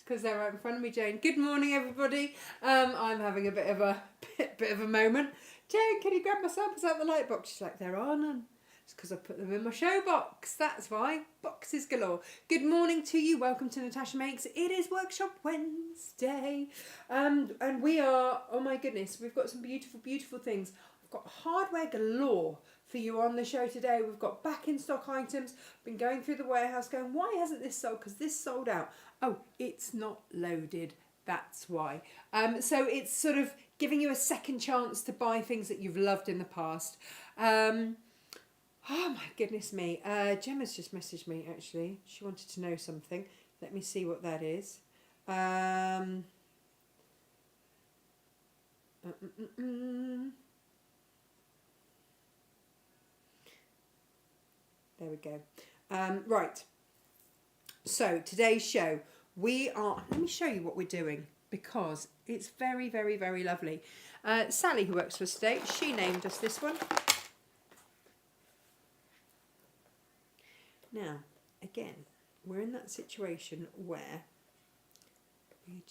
because they're right in front of me. Jane, good morning, everybody. I'm having a bit of a moment. Jane, can you grab my samples out of the light box? She's like, there are none. It's because I put them in my show box. That's why. Boxes galore. Good morning to you. Welcome to Natasha Makes. It is Workshop Wednesday. And we are, oh my goodness, we've got some beautiful, beautiful things. I've got hardware galore for you on the show today. We've got back in stock items. Been going through the warehouse going, why hasn't this sold? Because this sold out. Oh, it's not loaded. That's why. So it's sort of giving you a second chance to buy things that you've loved in the past. Oh my goodness me. Gemma's just messaged me actually. She wanted to know something. Let me see what that is. There we go. Right. So today's show, let me show you what we're doing because it's very, very, very lovely. Sally, who works for us today, she named us this one. Now, again, we're in that situation where you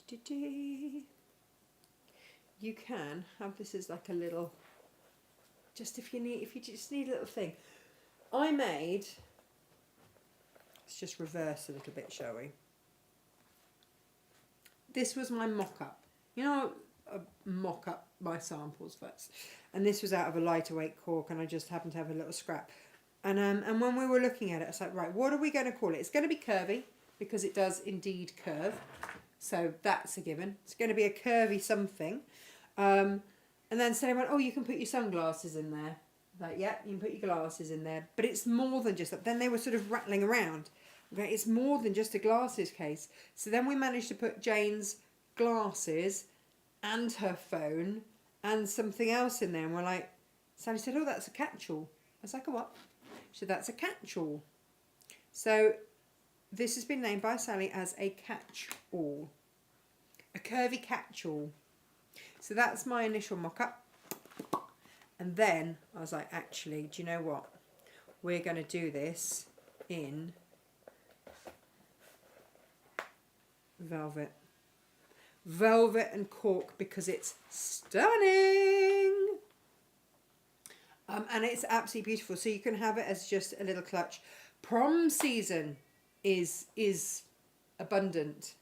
can have this as like a little, just if you just need a little thing. I made, let's just reverse a little bit, shall we? This was my mock-up. You know, I mock up my samples first. And this was out of a lighter weight cork and I just happened to have a little scrap. And when we were looking at it, I was like, right, what are we going to call it? It's going to be curvy because it does indeed curve. So that's a given. It's going to be a curvy something. And then Sally went, oh, you can put your sunglasses in there. Like, yeah, you can put your glasses in there. But it's more than just that. Then they were sort of rattling around. Okay, it's more than just a glasses case. So then we managed to put Jane's glasses and her phone and something else in there. And we're like, Sally said, oh, that's a catch-all. I was like, a what? So that's a catch-all. So this has been named by Sally as a catch-all. A curvy catch-all. So that's my initial mock-up. And then I was like, actually, do you know what? We're going to do this in velvet. Velvet and cork because it's stunning. And it's absolutely beautiful. So you can have it as just a little clutch. Prom season is abundant.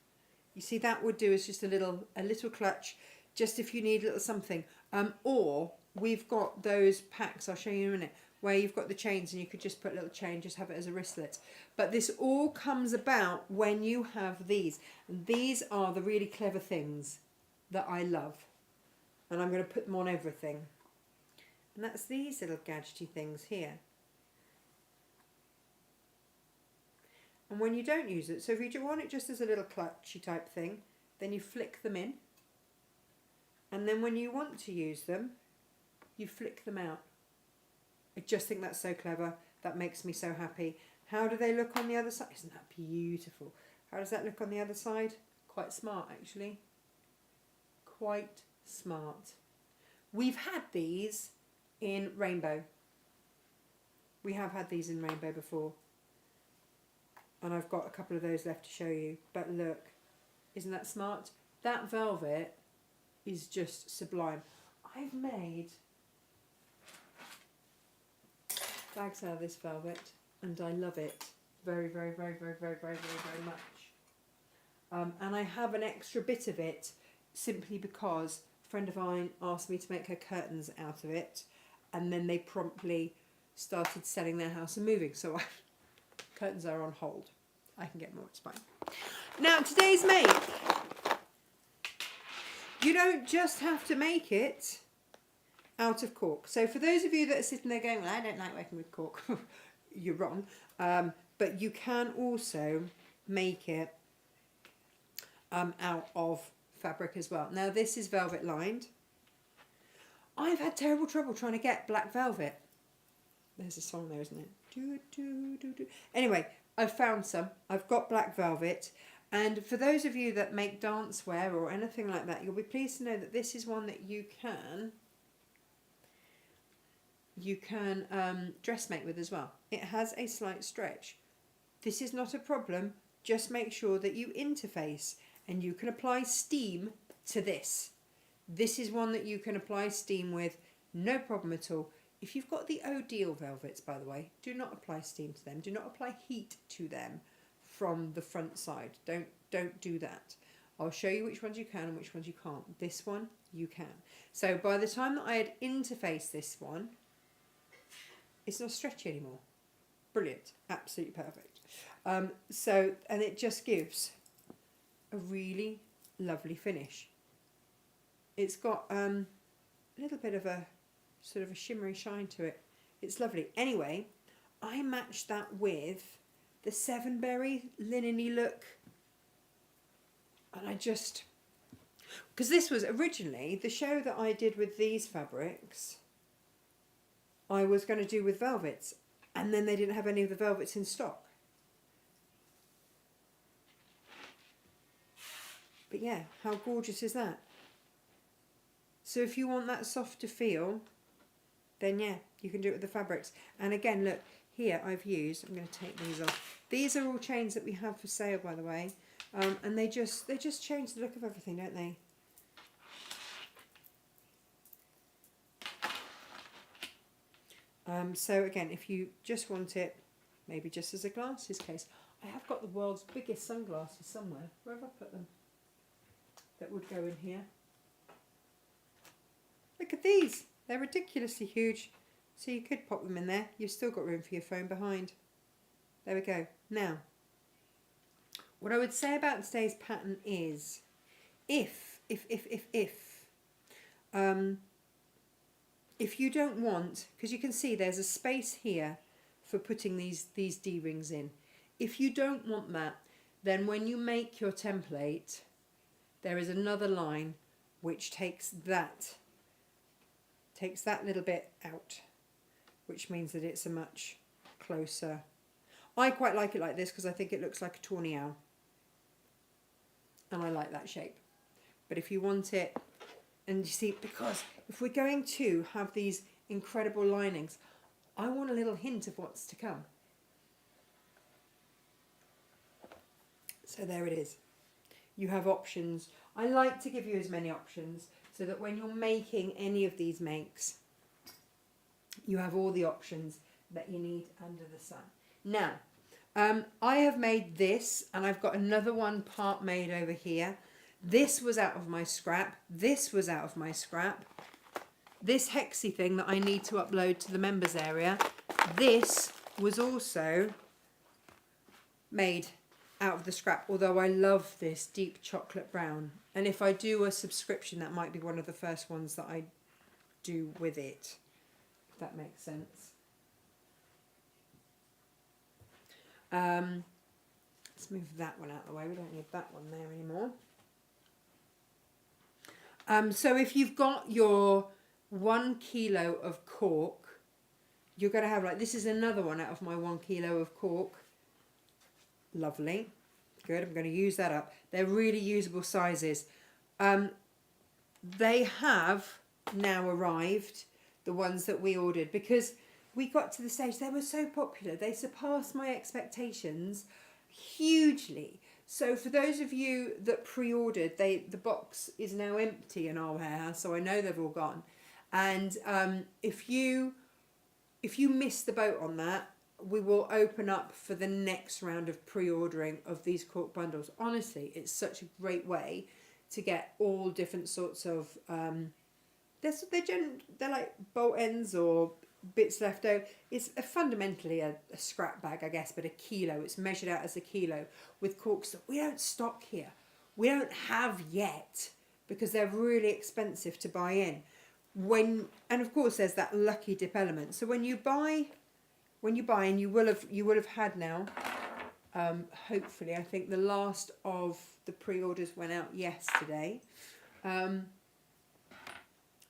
You see, that would do as just a little clutch, just if you need a little something. Or we've got those packs, I'll show you in a minute, where you've got the chains and you could just put a little chain, just have it as a wristlet. But this all comes about when you have these. And these are the really clever things that I love. And I'm going to put them on everything. And that's these little gadgety things here. And when you don't use it, so if you want it just as a little clutchy type thing, then you flick them in. And then when you want to use them, you flick them out. I just think that's so clever. That makes me so happy. How do they look on the other side? Isn't that beautiful? How does that look on the other side? Quite smart, actually. Quite smart. We've had these in rainbow. We have had these in rainbow before. And I've got a couple of those left to show you. But look, isn't that smart? That velvet is just sublime. I've made bags out of this velvet and I love it very, very, very, very, very, very, very, very much. And I have an extra bit of it simply because a friend of mine asked me to make her curtains out of it, and then they promptly started selling their house and moving. So curtains are on hold. I can get more, it's fine. Now today's make. You don't just have to make it out of cork. So for those of you that are sitting there going, well, I don't like working with cork, you're wrong. But you can also make it out of fabric as well. Now this is velvet lined. I've had terrible trouble trying to get black velvet. There's a song there, isn't it? Do, do, do, do. Anyway, I've found some. I've got black velvet. And for those of you that make dance wear or anything like that, you'll be pleased to know that this is one that you can dressmake with as well. It has a slight stretch. This is not a problem. Just make sure that you interface and you can apply steam to this. This is one that you can apply steam with, no problem at all. If you've got the Odile velvets, by the way, do not apply steam to them. Do not apply heat to them from the front side. Don't do that. I'll show you which ones you can and which ones you can't. This one, you can. So by the time that I had interfaced this one, it's not stretchy anymore. Brilliant. Absolutely perfect. And it just gives a really lovely finish. It's got a little bit of a sort of a shimmery shine to it. It's lovely. Anyway, I matched that with the Sevenberry linen-y look. And I just... Because this was originally the show that I did with these fabrics, I was going to do with velvets. And then they didn't have any of the velvets in stock. But yeah, how gorgeous is that? So if you want that softer feel, then yeah, you can do it with the fabrics. And again, look, here I've used, I'm going to take these off. These are all chains that we have for sale, by the way. And they just change the look of everything, don't they? So again, if you just want it, maybe just as a glasses case. I have got the world's biggest sunglasses somewhere. Where have I put them? That would go in here. Look at these. They're ridiculously huge. So you could pop them in there. You've still got room for your phone behind. There we go. Now, what I would say about today's pattern is, if you don't want, because you can see there's a space here for putting these D-rings in. If you don't want that, then when you make your template, there is another line which takes that little bit out, which means that it's a much closer. I quite like it like this because I think it looks like a tawny owl. And I like that shape. But if you want it, and you see, because if we're going to have these incredible linings, I want a little hint of what's to come. So there it is. You have options. I like to give you as many options so that when you're making any of these makes, you have all the options that you need under the sun. Now, I have made this, and I've got another one part made over here. This was out of my scrap. This was out of my scrap. This hexy thing that I need to upload to the members area, this was also made out of the scrap, although I love this deep chocolate brown. And if I do a subscription, that might be one of the first ones that I do with it, if that makes sense. Let's move that one out of the way. We don't need that one there anymore. So if you've got your 1 kilo of cork, you're going to have, like, this is another one out of my 1 kilo of cork. Lovely. Good. I'm going to use that up. They're really usable sizes. They have now arrived, the ones that we ordered, because we got to the stage, they were so popular. They surpassed my expectations hugely. So for those of you that pre-ordered, the box is now empty in our warehouse, so I know they've all gone. And if you missed the boat on that, we will open up for the next round of pre-ordering of these cork bundles. Honestly, it's such a great way to get all different sorts of they're like bolt ends or bits left over. It's fundamentally a scrap bag, I guess, but a kilo. It's measured out as a kilo with corks that we don't stock here. We don't have yet because they're really expensive to buy in. And of course there's that lucky dip element. So when you buy, and you will have had now, hopefully, I think the last of the pre-orders went out yesterday.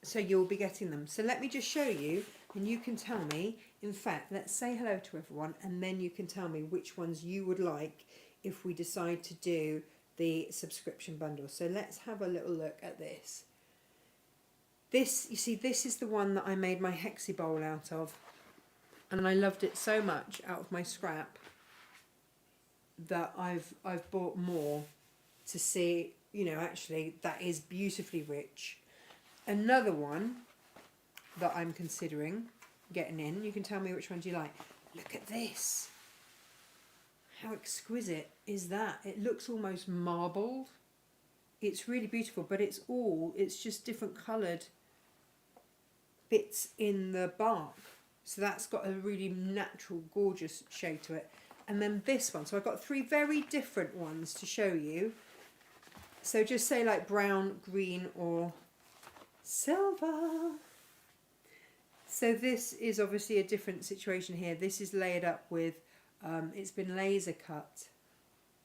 So you'll be getting them. So let me just show you, and you can tell me, in fact, let's say hello to everyone, and then you can tell me which ones you would like if we decide to do the subscription bundle. So let's have a little look at this. This, you see, this is the one that I made my hexy bowl out of. And I loved it so much out of my scrap that I've bought more to see, you know, actually that is beautifully rich. Another one that I'm considering getting in, you can tell me which ones you like. Look at this. How exquisite is that? It looks almost marbled. It's really beautiful, but it's just different coloured bits in the bark. So that's got a really natural, gorgeous shade to it. And then this one. So I've got 3 very different ones to show you. So just say like brown, green, or silver. So this is obviously a different situation here. This is layered up with, it's been laser cut,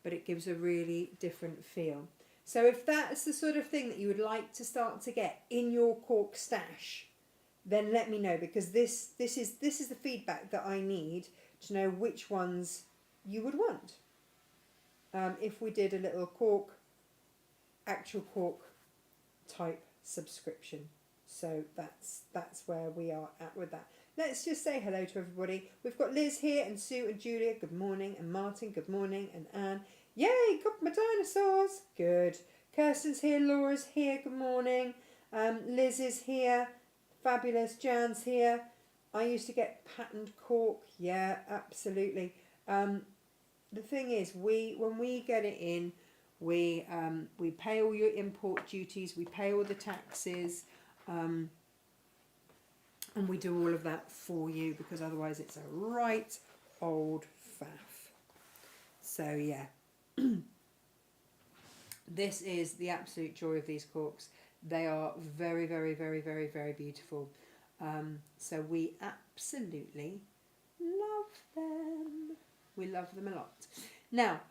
but it gives a really different feel. So if that's the sort of thing that you would like to start to get in your cork stash, then let me know, because this is the feedback that I need to know which ones you would want. If we did a little cork, actual cork type subscription. So that's where we are at with that. Let's just say hello to everybody. We've got Liz here, and Sue and Julia, good morning, and Martin, good morning, and Anne. Yay, got my dinosaurs. Good. Kirsten's here, Laura's here, good morning. Liz is here. Fabulous. Jan's here. I used to get patterned cork. Yeah, absolutely. The thing is, when we get it in, we pay all your import duties, we pay all the taxes, and we do all of that for you, because otherwise it's a right old faff. So yeah, this is the absolute joy of these corks. They are very, very, very, very, very beautiful. So we absolutely love them. We love them a lot. Now,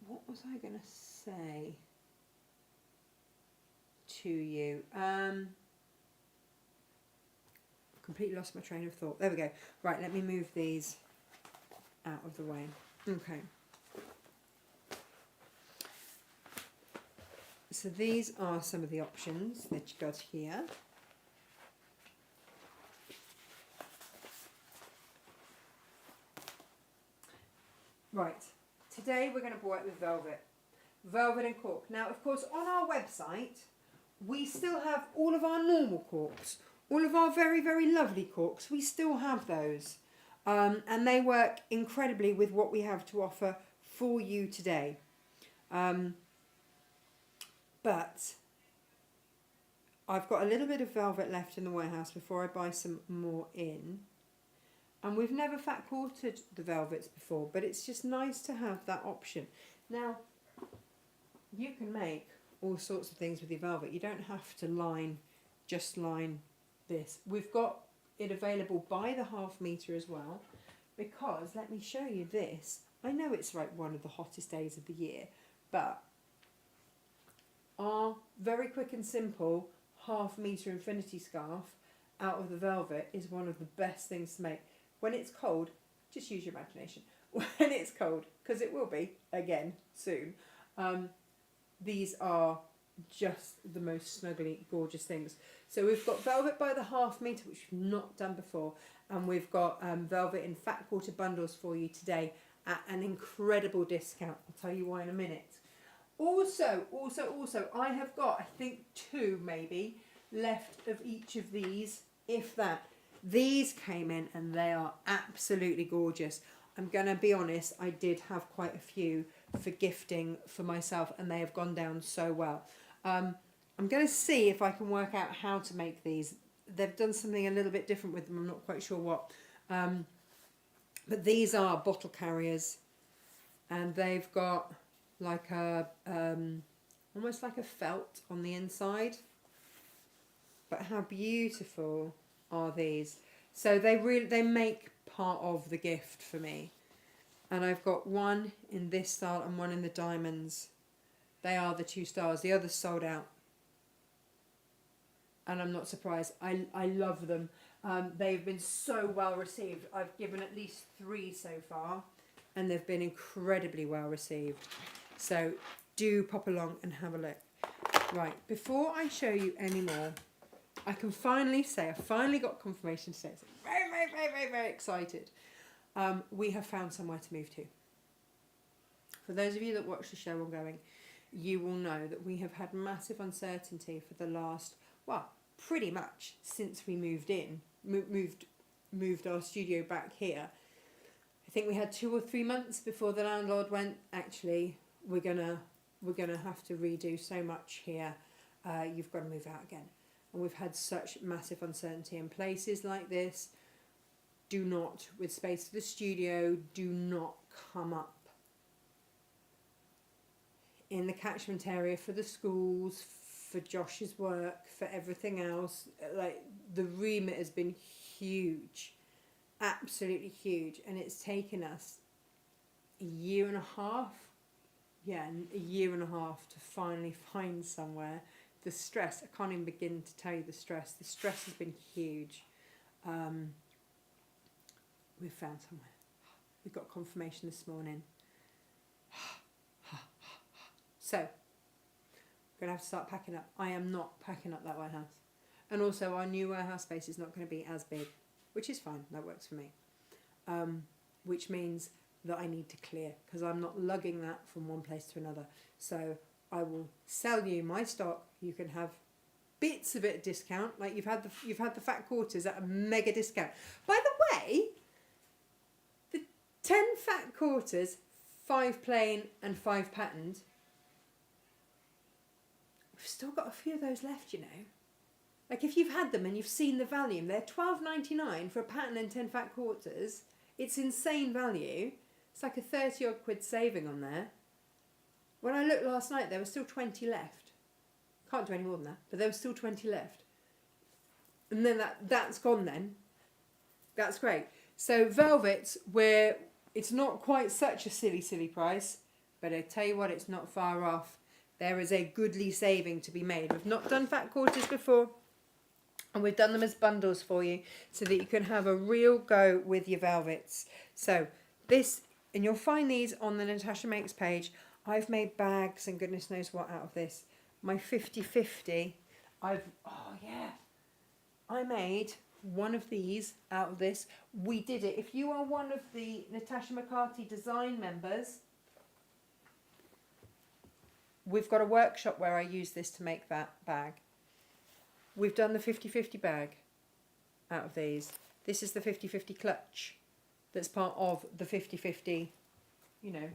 what was I going to say to you? Completely lost my train of thought. There we go. Right, let me move these out of the way. Okay. So these are some of the options that you got here. Right, today we're going to work with velvet. Velvet and cork. Now, of course, on our website, we still have all of our normal corks. All of our very, very lovely corks, we still have those. And they work incredibly with what we have to offer for you today. But I've got a little bit of velvet left in the warehouse before I buy some more in. And we've never fat quartered the velvets before, but it's just nice to have that option. Now, you can make all sorts of things with your velvet. You don't have to just line this. We've got it available by the ½ metre as well, because let me show you this. I know it's like one of the hottest days of the year, but our very quick and simple ½ metre infinity scarf out of the velvet is one of the best things to make. When it's cold, just use your imagination. When it's cold, because it will be, again, soon, these are just the most snuggly, gorgeous things. So we've got velvet by the ½ metre, which we've not done before, and we've got velvet in fat quarter bundles for you today at an incredible discount. I'll tell you why in a minute. Also, I have got, I think 2 maybe, left of each of these, if that. These came in and they are absolutely gorgeous. I'm going to be honest, I did have quite a few for gifting for myself, and they have gone down so well. I'm going to see if I can work out how to make these. They've done something a little bit different with them, I'm not quite sure what. But these are bottle carriers, and they've got like a, almost like a felt on the inside. But how beautiful are these? So they make part of the gift for me. And I've got one in this style and one in the diamonds. They are the 2 stars. The others sold out. And I'm not surprised. I love them. They've been so well received. I've given at least 3 so far, and they've been incredibly well received. So do pop along and have a look. Right, before I show you any more, I can finally say, I finally got confirmation today. So very, very, very, very, very excited. We have found somewhere to move to. For those of you that watch the show ongoing, you will know that we have had massive uncertainty for the last, well, pretty much since we moved in, moved our studio back here. I think we had 2 or 3 months before the landlord went, actually, we're gonna have to redo so much here. You've got to move out again. And we've had such massive uncertainty in places like this. Do not, with space for the studio, do not come up in the catchment area for the schools, for Josh's work, for everything else. Like, the remit has been huge, absolutely huge, and it's taken us a year and a half to finally find somewhere. The stress, I can't even begin to tell you the stress has been huge. We've found somewhere. We got confirmation this morning. So, we're going to have to start packing up. I am not packing up that warehouse. And also, our new warehouse space is not going to be as big, which is fine. That works for me. Which means that I need to clear, because I'm not lugging that from one place to another. So, I will sell you my stock. You can have bits of it at discount. Like, you've had the fat quarters at a mega discount. By the way, the 10 fat quarters, 5 plain and 5 patterned, we've still got a few of those left, you know. Like, if you've had them and you've seen the value, they're $12.99 for a pattern and 10 fat quarters. It's insane value. It's like a 30 odd quid saving on there. When I looked last night, there were still 20 left. Can't do any more than that, but there were still 20 left. And then that's gone then. That's great. So velvets, where it's not quite such a silly price, but I tell you what, it's not far off. There is a goodly saving to be made. We've not done fat quarters before, and we've done them as bundles for you so that you can have a real go with your velvets. So this, and you'll find these on the Natasha Makes page. I've made bags and goodness knows what out of this. My 50-50, I made one of these out of this. We did it. If you are one of the Natasha McCarthy design members, we've got a workshop where I use this to make that bag. We've done the 50-50 bag out of these. This is the 50-50 clutch that's part of the 50-50, you know,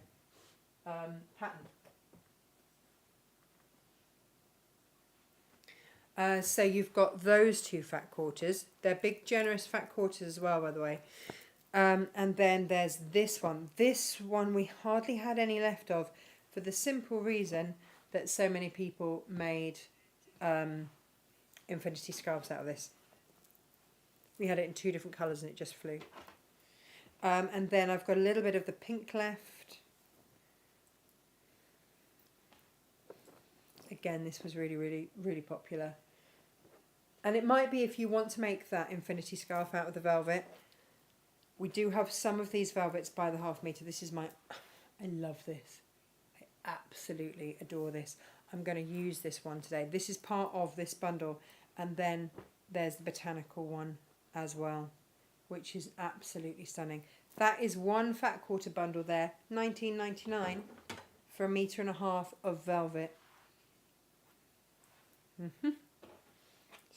pattern. So you've got those 2 fat quarters. They're big, generous fat quarters as well, by the way. And then there's this one. This one we hardly had any left of, for the simple reason that so many people made infinity scarves out of this. We had it in 2 different colours and it just flew. And then I've got a little bit of the pink left. Again, this was really popular. And it might be if you want to make that infinity scarf out of the velvet. We do have some of these velvets by the half metre. This is I love this. I absolutely adore this. I'm going to use this one today. This is part of this bundle. And then there's the botanical one as well, which is absolutely stunning. That is 1 fat quarter bundle there, $19.99 for 1.5 meters of velvet. It's a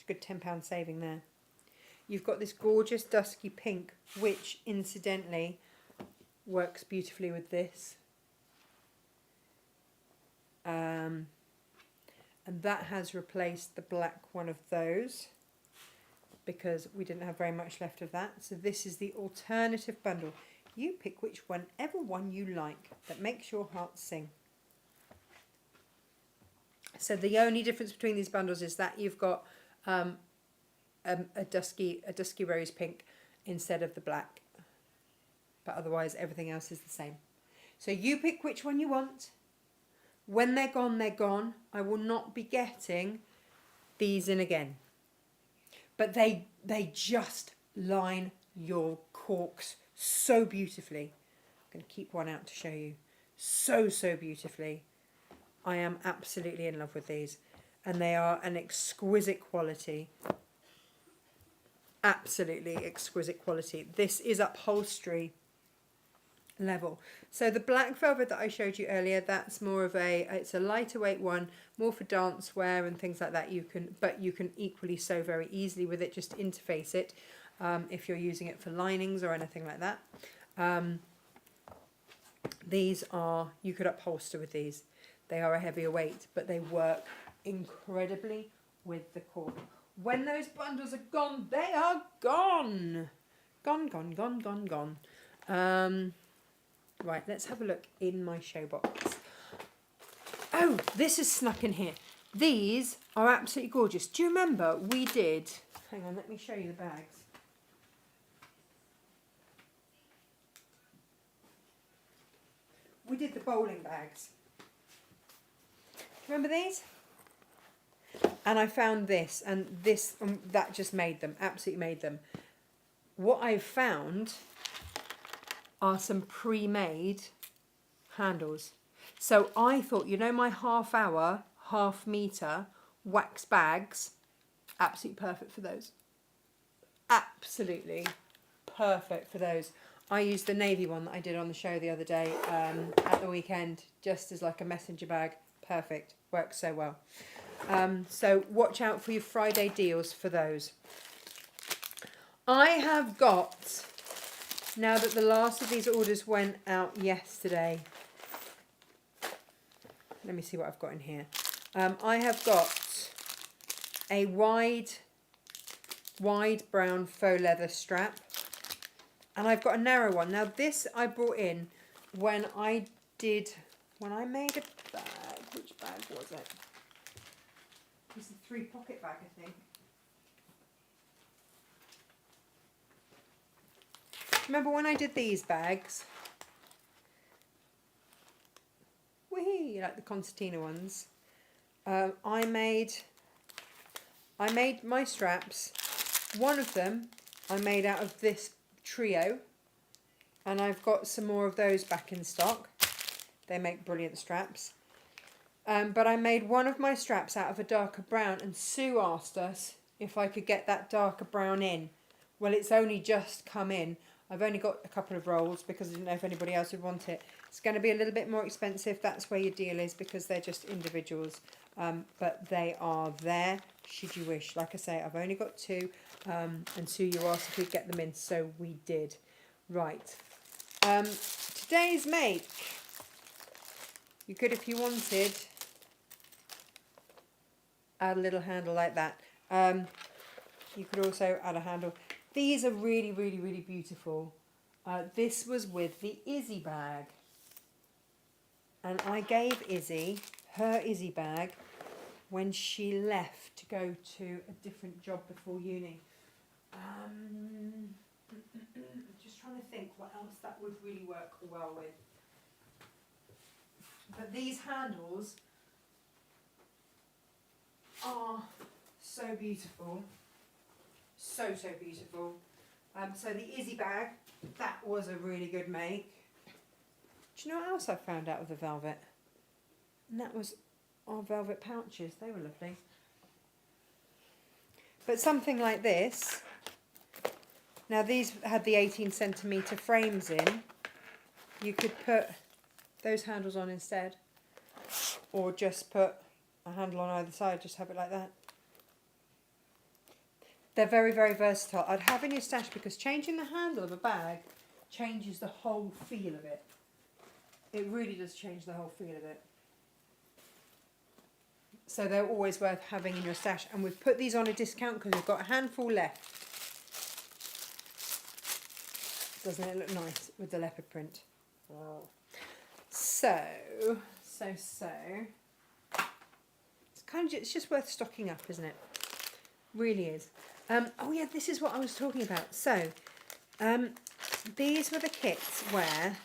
good £10 saving there. You've got this gorgeous dusky pink, which incidentally works beautifully with this. And that has replaced the black one of those because we didn't have very much left of that. So this is the alternative bundle. You pick whichever one you like that makes your heart sing. So the only difference between these bundles is that you've got a dusky rose pink instead of the black. But otherwise everything else is the same. So you pick which one you want. When they're gone, they're gone. I will not be getting these in again. But they just line your corks so beautifully. I'm going to keep one out to show you. So beautifully. I am absolutely in love with these. And they are an exquisite quality. Absolutely exquisite quality. This is upholstery level. So the black velvet that I showed you earlier, that's more of it's a lighter weight one, more for dance wear and things like that. But you can equally sew very easily with it, just interface it if you're using it for linings or anything like that. These are, you could upholster with these. They are a heavier weight, but they work incredibly with the cork. When those bundles are gone, they are gone. Gone, gone, gone, gone, gone. Right, let's have a look in my show box. Oh, this is snuck in here. These are absolutely gorgeous. Do you remember we did... Hang on, let me show you the bags. We did the bowling bags. Remember these? And I found this, and this, that just made them, absolutely made them. What I've found are some pre-made handles. So I thought, you know, my half-hour, half-metre wax bags, absolutely perfect for those. Absolutely perfect for those. I used the navy one that I did on the show the other day at the weekend, just as like a messenger bag. Perfect. Works so well. So watch out for your Friday deals for those. I have got, now that the last of these orders went out yesterday, let me see what I've got in here. I have got a wide brown faux leather strap. And I've got a narrow one. Now this I brought in when I made a bag. Which bag was it? It's a 3-pocket bag, I think. Remember when I did these bags? Whee! Like the concertina ones. I made my straps. One of them I made out of this trio, and I've got some more of those back in stock. They make brilliant straps. But I made one of my straps out of a darker brown, and Sue asked us if I could get that darker brown in. Well, it's only just come in. I've only got a couple of rolls because I didn't know if anybody else would want it. It's going to be a little bit more expensive. That's where your deal is, because they're just individuals. But they are there should you wish. Like I say, I've only got 2. And Sue, you asked if we'd get them in, so we did. Right. Today's make. You could, if you wanted, add a little handle like that. You could also add a handle. These are really, really, really beautiful. This was with the Izzy bag. And I gave Izzy her Izzy bag when she left to go to a different job before uni. Just trying to think what else that would really work well with. But these handles are so beautiful. So beautiful. So the Izzy bag, that was a really good make. Do you know what else I found out of the velvet? And that was our velvet pouches. They were lovely. But something like this. Now these had the 18cm frames in. You could put those handles on instead. Or just put a handle on either side. Just have it like that. They're very, very versatile. I'd have in your stash because changing the handle of a bag changes the whole feel of it. It really does change the whole feel of it. So they're always worth having in your stash. And we've put these on a discount because we've got a handful left. Doesn't it look nice with the leopard print? Oh. So. It's kind of, it's just worth stocking up, isn't it? Really is. Oh yeah, this is what I was talking about. So, these were the kits where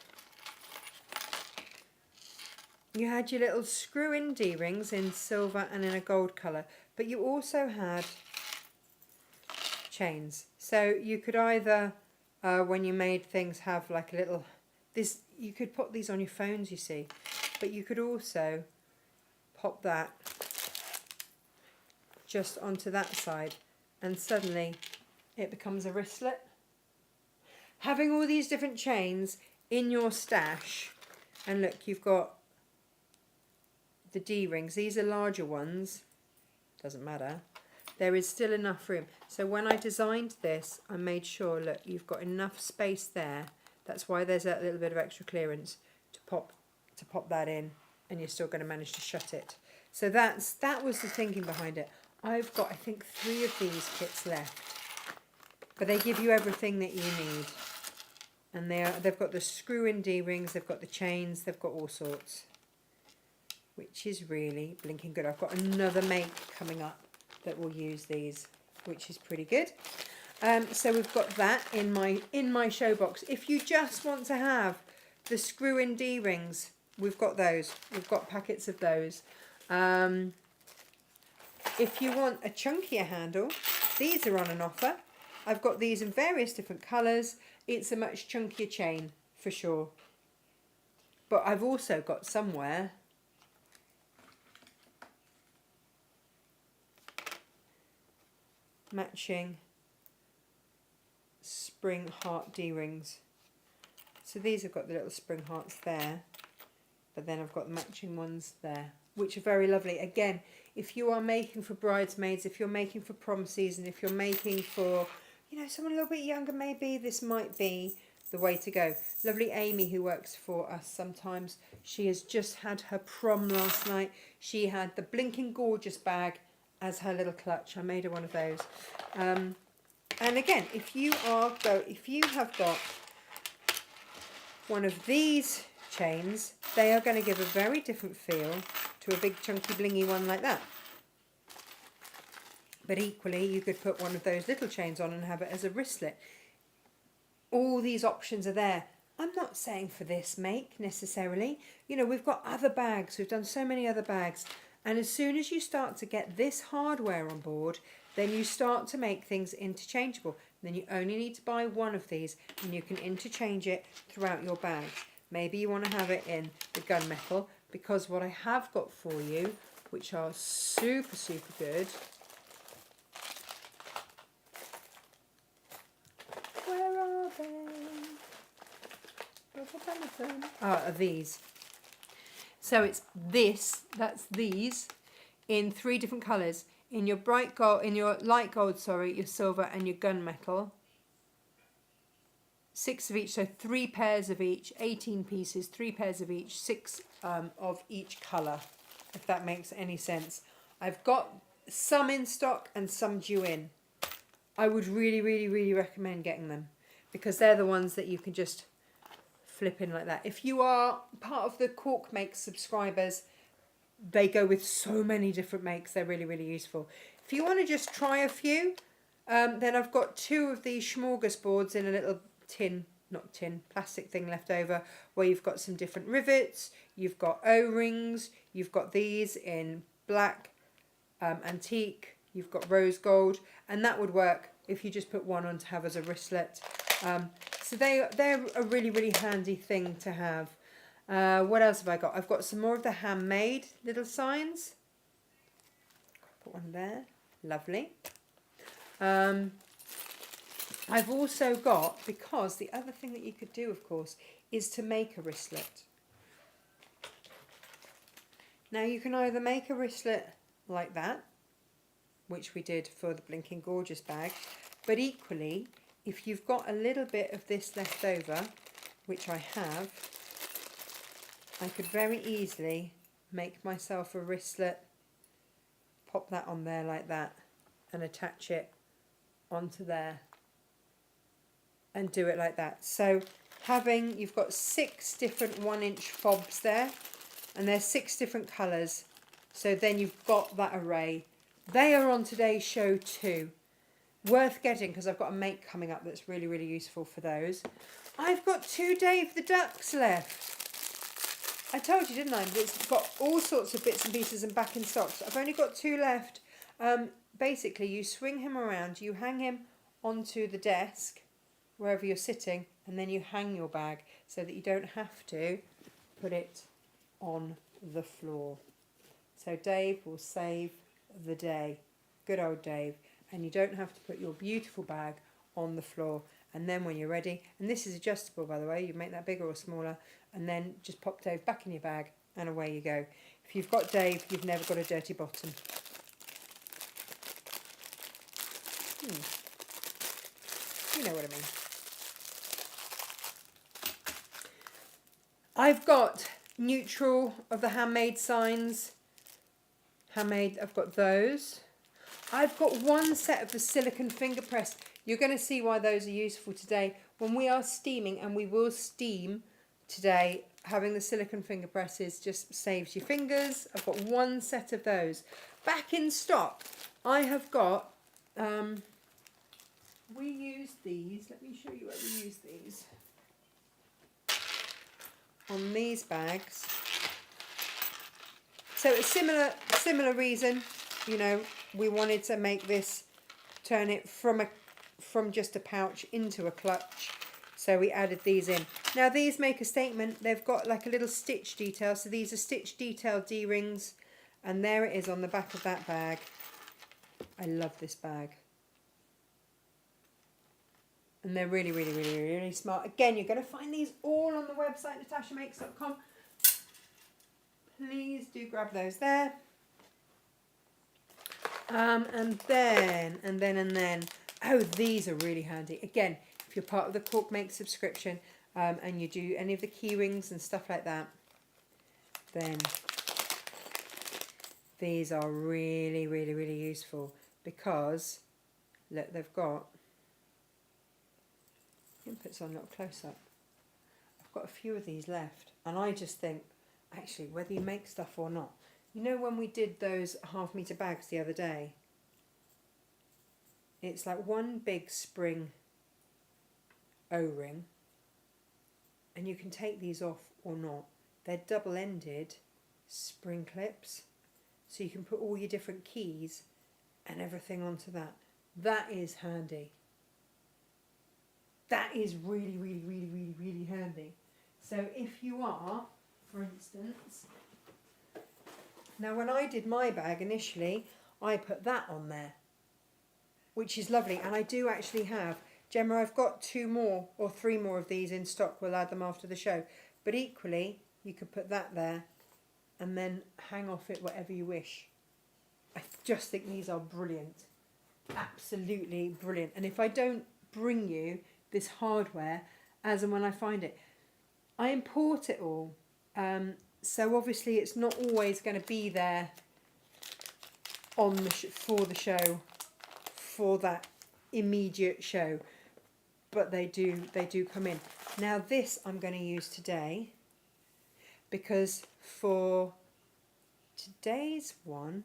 you had your little screw-in D-rings in silver and in a gold colour, but you also had chains. So you could either, when you made things, have like a little, you could put these on your phones, you see, but you could also pop that just onto that side, and suddenly it becomes a wristlet. Having all these different chains in your stash, and look, you've got the D-rings. These are larger ones. Doesn't matter. There is still enough room. So when I designed this, I made sure, look, you've got enough space there. That's why there's that little bit of extra clearance to pop that in, and you're still going to manage to shut it. So that was the thinking behind it. I've got, I think, 3 of these kits left, but they give you everything that you need. And they've got the screw-in D-rings, they've got the chains, they've got all sorts, which is really blinking good. I've got another make coming up that will use these, which is pretty good. So we've got that in my show box. If you just want to have the screw-in D-rings, we've got those. We've got packets of those. If you want a chunkier handle, these are on an offer. I've got these in various different colours. It's a much chunkier chain for sure. But I've also got somewhere matching spring heart D-rings. So these have got the little spring hearts there, but then I've got the matching ones there, which are very lovely. Again, if you are making for bridesmaids, if you're making for prom season, if you're making for, you know, someone a little bit younger, maybe this might be the way to go. Lovely Amy, who works for us sometimes, she has just had her prom last night. She had the blinking gorgeous bag as her little clutch. I made her one of those. And again, if you have got one of these chains, they are going to give a very different feel to a big chunky blingy one like that. But equally, you could put one of those little chains on and have it as a wristlet. All these options are there. I'm not saying for this make necessarily. You know, we've got other bags. We've done so many other bags. And as soon as you start to get this hardware on board, then you start to make things interchangeable. Then you only need to buy one of these and you can interchange it throughout your bag. Maybe you want to have it in the gunmetal, because what I have got for you, which are super, super good. Where are they? Are these. So it's this, that's these, in 3 different colours. In your bright gold, in your light gold, sorry, your silver and your gunmetal. 6 of each, so 3 pairs of each, 18 pieces, 3 pairs of each, 6 of each colour, if that makes any sense. I've got some in stock and some due in. I would really, really, really recommend getting them, because they're the ones that you can just flip in like that. If you are part of the Cork Makes subscribers, they go with so many different makes. They're really, really useful. If you want to just try a few, then I've got 2 of these smorgasbords in a little plastic thing left over, where you've got some different rivets, you've got O-rings, you've got these in black, antique, you've got rose gold, and that would work if you just put one on to have as a wristlet. So they're a really, really handy thing to have. What else have I got? I've got some more of the handmade little signs. Put one there. Lovely. I've also got, because the other thing that you could do, of course, is to make a wristlet. Now you can either make a wristlet like that, which we did for the Blinking Gorgeous bag, but equally, if you've got a little bit of this left over, which I have, I could very easily make myself a wristlet, pop that on there like that, and attach it onto there, and do it like that. So you've got 6 different 1-inch fobs there, and they're 6 different colours. So then you've got that array. They are on today's show too. Worth getting, because I've got a make coming up that's really, really useful for those. I've got 2 Dave the Ducks left. I told you, didn't I? It's got all sorts of bits and pieces and back in stock. So I've only got 2 left. Basically, you swing him around, you hang him onto the desk, wherever you're sitting, and then you hang your bag so that you don't have to put it on the floor. So Dave will save the day. Good old Dave. And you don't have to put your beautiful bag on the floor. And then when you're ready, and this is adjustable by the way, you make that bigger or smaller, and then just pop Dave back in your bag and away you go. If you've got Dave, you've never got a dirty bottom. You know what I mean. I've got neutral of the handmade signs. Handmade, I've got those. I've got one set of the silicone finger press. You're going to see why those are useful today. When we are steaming, and we will steam today, having the silicone finger presses just saves your fingers. I've got one set of those. Back in stock, I have got, we used these, let me show you where we used these. On these bags. So a similar reason, you know, we wanted to make this, turn it from just a pouch into a clutch. So we added these in. Now these make a statement. They've got like a little stitch detail. So these are stitch detail D-rings. And there it is on the back of that bag. I love this bag. And they're really, really, really, really smart. Again, you're going to find these all on the website, natashamakes.com. Please do grab those there. And then, oh, these are really handy. Again, if you're part of the Cork Make subscription and you do any of the key rings and stuff like that, then these are really, really, really useful because, look, they've got, let me put some a little close up. I've got a few of these left, and I just think, actually, whether you make stuff or not, you know when we did those 1/2 metre bags the other day, it's like one big spring O-ring, and you can take these off or not. They're double-ended spring clips, so you can put all your different keys and everything onto that. That is handy. That is really, really, really, really, really handy. So if you are, for instance, now when I did my bag initially, I put that on there, which is lovely. And I do actually have, Gemma, I've got 2 more or 3 more of these in stock. We'll add them after the show. But equally, you could put that there and then hang off it whatever you wish. I just think these are brilliant. Absolutely brilliant. And if I don't bring you this hardware as and when I find it, I import it all. So obviously it's not always going to be there on the for the show, for that immediate show, but they do come in. Now this I'm going to use today because for today's one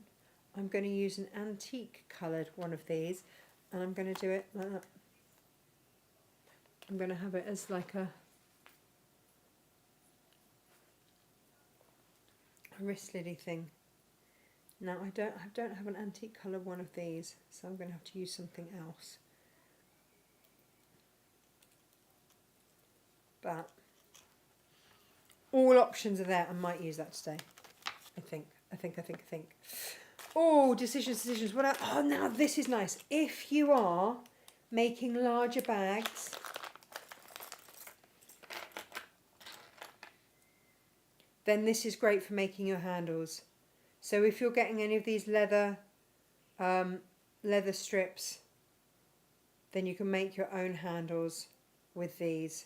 I'm going to use an antique coloured one of these, and I'm going to do it like that. I'm going to have it as like a wrist lily thing. Now I don't have an antique colour one of these, so I'm going to have to use something else. But all options are there. I might use that today. I think. Oh, decisions. What else? Oh, now this is nice. If you are making larger bags, then this is great for making your handles. So if you're getting any of these leather strips, then you can make your own handles with these,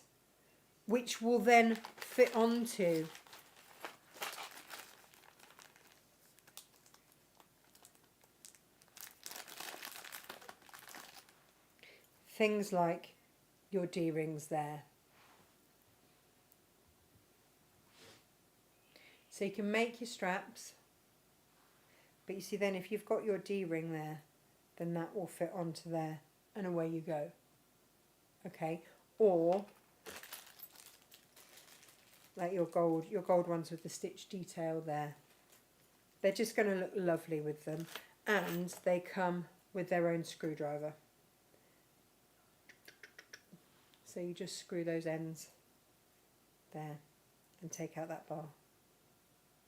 which will then fit onto things like your D-rings there. So you can make your straps, but you see then if you've got your D-ring there, then that will fit onto there and away you go. Okay, or like your gold ones with the stitch detail there. They're just going to look lovely with them, and they come with their own screwdriver. So you just screw those ends there and take out that bar.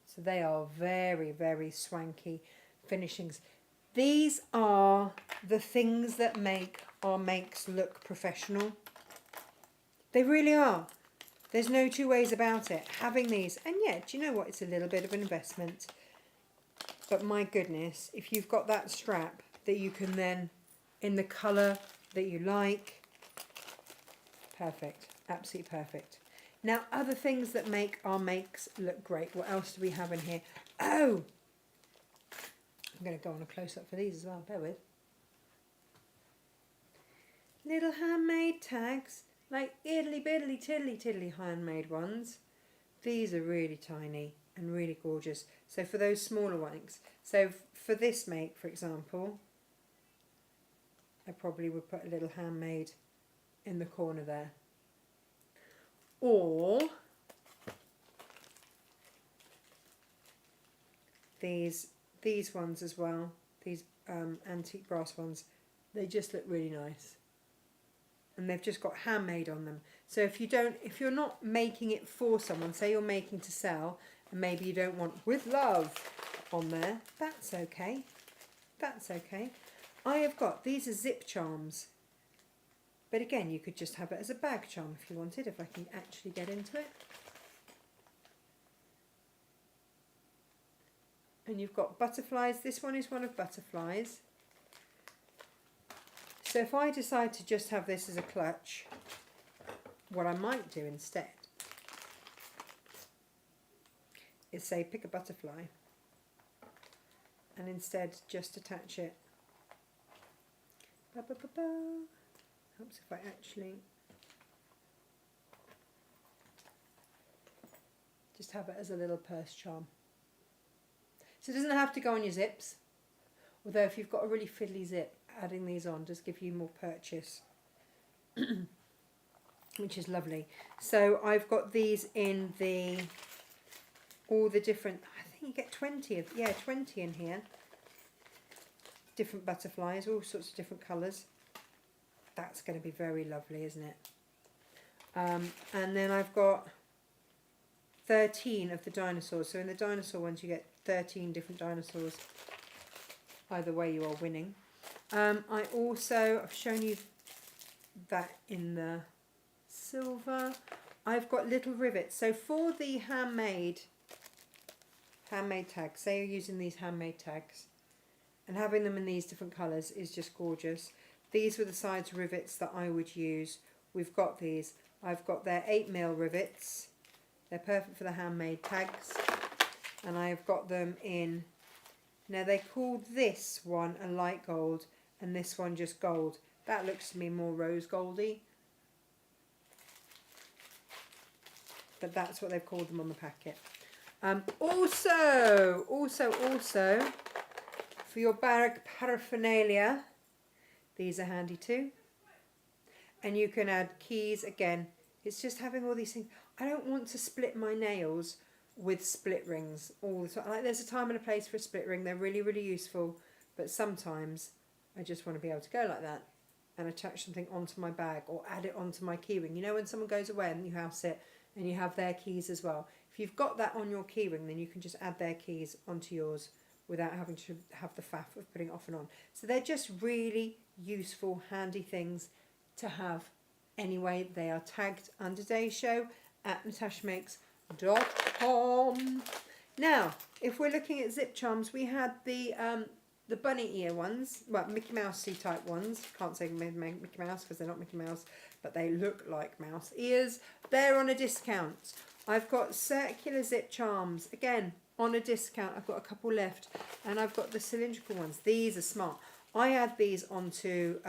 So they are very, very swanky finishings. These are the things that make our makes look professional. They really are. There's no two ways about it. Having these, and yet, do you know what? It's a little bit of an investment. But my goodness, if you've got that strap that you can then, in the colour that you like, perfect, absolutely perfect. Now, other things that make our makes look great. What else do we have in here? Oh, I'm going to go on a close-up for these as well, bear with. Little handmade tags, like idly biddly tiddly tiddly handmade ones. These are really tiny and really gorgeous. So for those smaller ones, so for this make, for example, I probably would put a little handmade in the corner there. Or these ones as well, these antique brass ones, they just look really nice. And they've just got handmade on them. So if you're not making it for someone, say you're making to sell, and maybe you don't want "with love" on there, that's okay. That's okay. I have got, these are zip charms. But again, you could just have it as a bag charm if you wanted, if I can actually get into it. And you've got butterflies. This one is one of butterflies. So if I decide to just have this as a clutch, what I might do instead is say pick a butterfly and instead just attach it. Helps if I actually just have it as a little purse charm. So it doesn't have to go on your zips, although if you've got a really fiddly zip, adding these on does give you more purchase, which is lovely. So I've got these in all the different, I think you get 20 in here. Different butterflies, all sorts of different colours. That's going to be very lovely, isn't it? And then I've got 13 of the dinosaurs. So in the dinosaur ones you get 13 different dinosaurs. Either way you are winning. I've shown you that in the silver. I've got little rivets. So for the handmade tags, say you're using these handmade tags, and having them in these different colours is just gorgeous. These were the size rivets that I would use. We've got these. I've got their 8mm rivets. They're perfect for the handmade tags. And I've got them in, now they called this one a light gold and this one just gold. That looks to me more rose goldy. But that's what they've called them on the packet. Also, for your barrack paraphernalia, these are handy too. And you can add keys again. It's just having all these things. I don't want to split my nails with split rings all the time. Like, there's a time and a place for a split ring. They're really, really useful. But sometimes I just want to be able to go like that and attach something onto my bag or add it onto my keyring. You know, when someone goes away and you house it and you have their keys as well. If you've got that on your keyring, then you can just add their keys onto yours without having to have the faff of putting it off and on. So they're just really useful, handy things to have. Anyway, they are tagged under Day's Show at natashamakes.com. Now, if we're looking at zip charms, we had the bunny ear ones, well, Mickey Mousey type ones. Can't say Mickey Mouse because they're not Mickey Mouse, but they look like mouse ears. They're on a discount. I've got circular zip charms, again, on a discount. I've got a couple left, and I've got the cylindrical ones. These are smart. I add these onto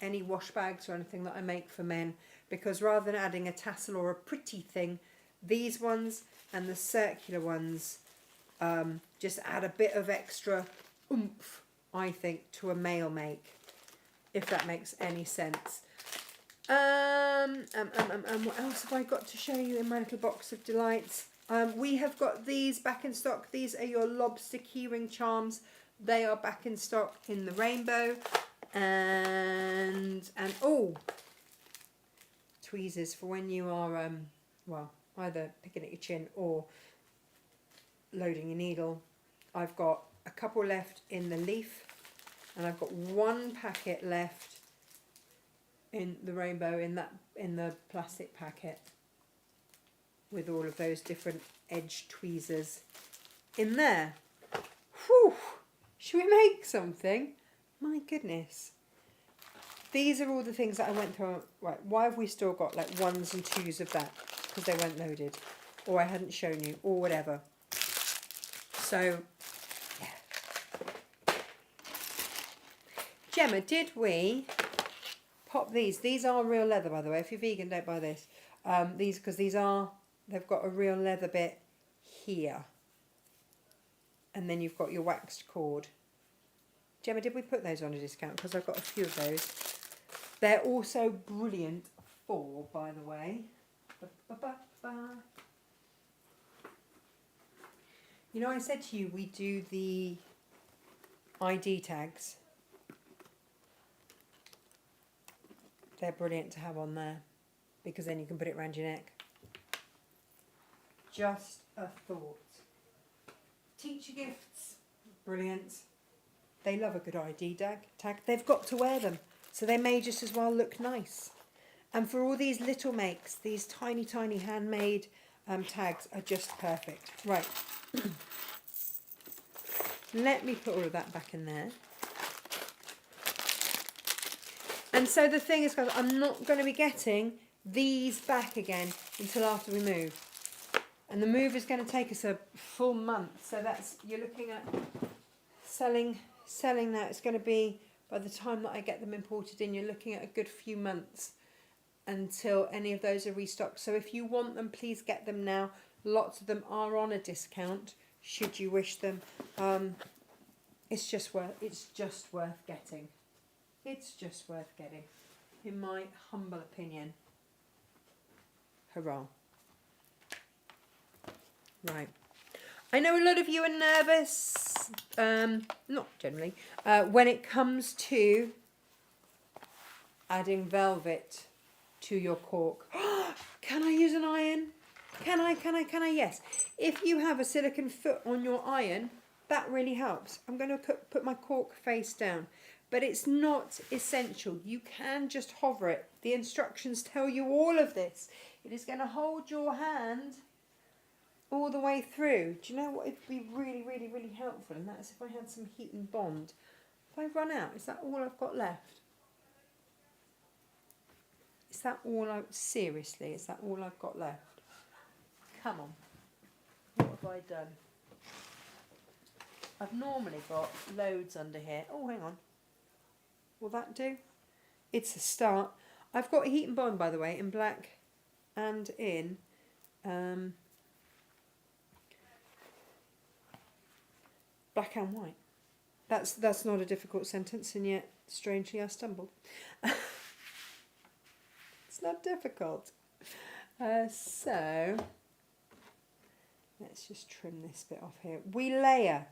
any wash bags or anything that I make for men, because rather than adding a tassel or a pretty thing, these ones and the circular ones just add a bit of extra oomph, I think, to a male make, if that makes any sense. What else have I got to show you in my little box of delights? We have got these back in stock. These are your lobster keyring charms. They are back in stock in the rainbow. And oh, tweezers for when you are, well, either picking at your chin or loading your needle. I've got a couple left in the leaf, and I've got one packet left in the rainbow in the plastic packet with all of those different edge tweezers in there. Whew! Should we make something? My goodness. These are all the things that I went through. Right, why have we still got like 1s and 2s of that? Because they weren't loaded, or I hadn't shown you, or whatever. So, yeah. Gemma, did we pop these? These are real leather, by the way. If you're vegan, don't buy this. Because they've got a real leather bit here. And then you've got your waxed cord. Gemma, did we put those on a discount? Because I've got a few of those. They're also brilliant for, by the way. You know, I said to you, we do the ID tags. They're brilliant to have on there, because then you can put it around your neck. Just a thought. Teacher gifts, brilliant. They love a good ID tag. They've got to wear them, so they may just as well look nice. And for all these little makes, these tiny, tiny handmade tags are just perfect. Right. Let me put all of that back in there. And so the thing is, guys, I'm not going to be getting these back again until after we move. And the move is going to take us a full month. So that's, you're looking at selling that. It's going to be, by the time that I get them imported in, you're looking at a good few months until any of those are restocked. So if you want them, please get them now. Lots of them are on a discount, should you wish them. It's just worth getting. It's just worth getting, in my humble opinion. Hurrah. Right. I know a lot of you are nervous, not generally, when it comes to adding velvet to your cork. Can I use an iron? Can I? Yes. If you have a silicone foot on your iron, that really helps. I'm going to put my cork face down. But it's not essential. You can just hover it. The instructions tell you all of this. It is going to hold your hand all the way through. Do you know what would be really, really, really helpful? And that's if I had some heat and bond. If I run out, is that all I've got left? Is that all seriously, is that all I've got left? Come on. What have I done? I've normally got loads under here. Oh, hang on. Will that do? It's a start. I've got heat and bond, by the way, in black and in black and white. That's not a difficult sentence, and yet strangely I stumbled. It's not difficult. So let's just trim this bit off here. We layer.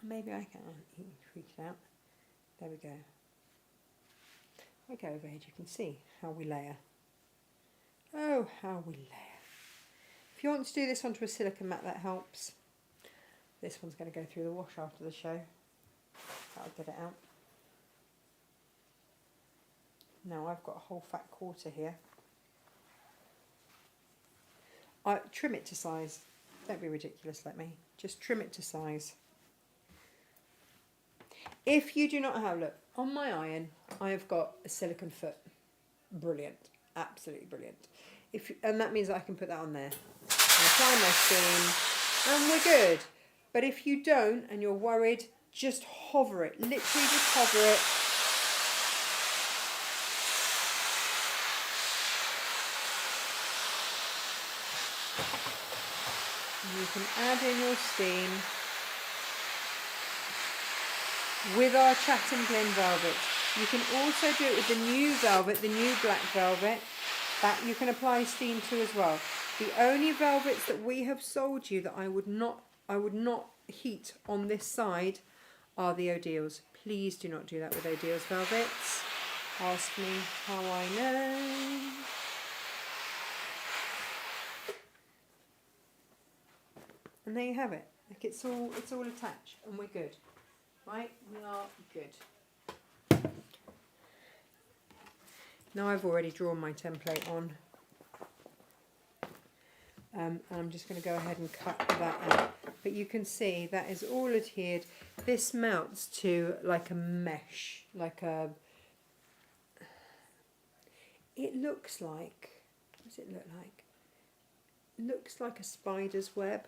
Maybe I can tweak it out. There we go. If I go overhead, you can see how we layer. Oh, how we layer. If you want to do this onto a silicone mat, that helps. This one's going to go through the wash after the show. That'll get it out. Now I've got a whole fat quarter here. I trim it to size. Don't be ridiculous like me. Just trim it to size. If you do not have, look, on my iron, I have got a silicone foot. Brilliant. Absolutely brilliant. And that means that I can put that on there. And apply my steam, and we're good. But if you don't, and you're worried, just hover it. Literally just hover it. And you can add in your steam with our Chatham Plain velvet. You can also do it with the new velvet, the new black velvet, that you can apply steam to as well. The only velvets that we have sold you that I would not heat on this side are the O'Deals. Please do not do that with O'Deals velvets. Ask me how I know. And there you have it. Like it's all attached, and we're good. Right, we are good. Now I've already drawn my template on. And I'm just going to go ahead and cut that out. But you can see that is all adhered. This melts to like a mesh, like a... It looks like... What does it look like? It looks like a spider's web.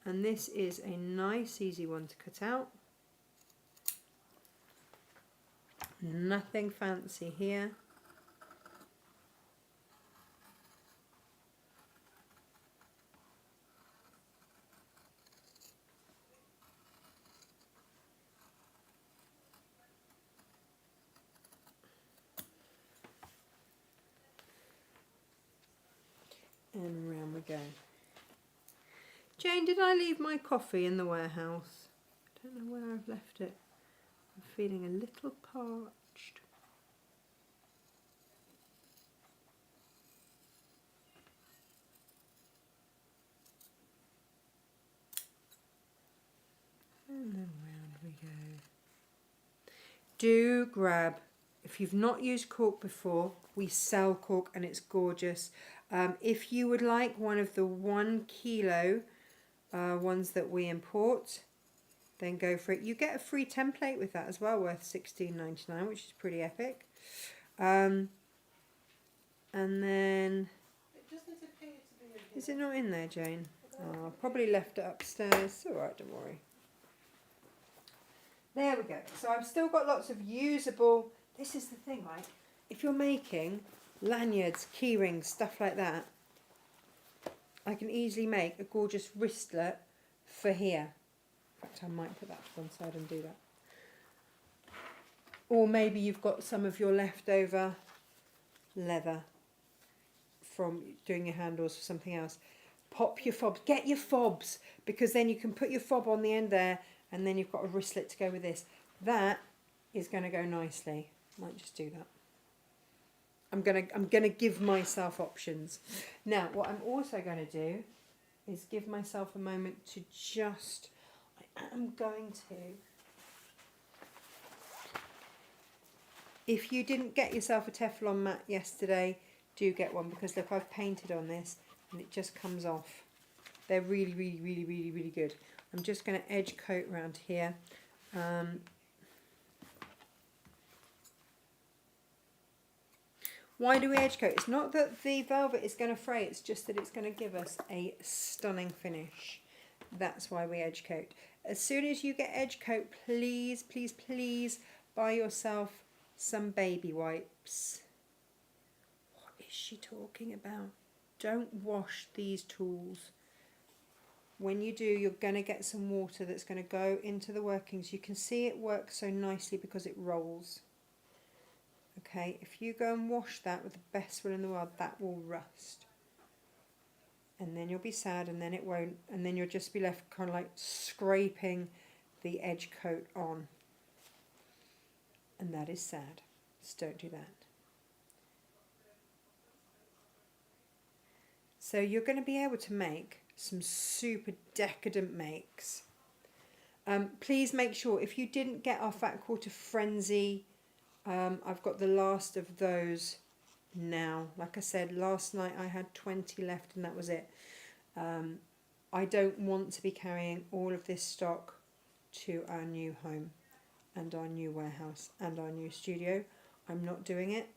And this is a nice, easy one to cut out. Nothing fancy here. And round we go. Jane, did I leave my coffee in the warehouse? I don't know where I've left it. I'm feeling a little parched. And then round we go. Do grab, if you've not used cork before, we sell cork and it's gorgeous. If you would like one of the 1 kilo ones that we import, then go for it. You get a free template with that as well, worth $16.99, which is pretty epic. And then, It doesn't appear to be a... is it not in there, Jane? Oh, I probably left it upstairs. It's all right, don't worry. There we go. So I've still got lots of usable... This is the thing, right? If you're making lanyards, key rings, stuff like that, I can easily make a gorgeous wristlet for here. In fact, I might put that to one side and do that. Or maybe you've got some of your leftover leather from doing your handles for something else. Pop your fobs. Get your fobs, because then you can put your fob on the end there, and then you've got a wristlet to go with this. That is going to go nicely. Might just do that. I'm gonna give myself options. Now, what I'm also going to do is give myself a moment to just... I am going to... If you didn't get yourself a Teflon mat yesterday, do get one, because look, I've painted on this and it just comes off. They're really, really, really, really, really good. I'm just going to edge coat around here. Why do we edge coat? It's not that the velvet is going to fray, it's just that it's going to give us a stunning finish. That's why we edge coat. As soon as you get edge coat, please, please, please buy yourself some baby wipes. What is she talking about? Don't wash these tools. When you do, you're going to get some water that's going to go into the workings. You can see it works so nicely because it rolls. Okay, if you go and wash that with the best will in the world, that will rust. And then you'll be sad, and then it won't, and then you'll just be left kind of like scraping the edge coat on. And that is sad. So don't do that. So you're going to be able to make some super decadent makes. Please make sure, if you didn't get our Fat Quarter Frenzy, I've got the last of those now. Like I said, last night I had 20 left and that was it. I don't want to be carrying all of this stock to our new home and our new warehouse and our new studio. I'm not doing it.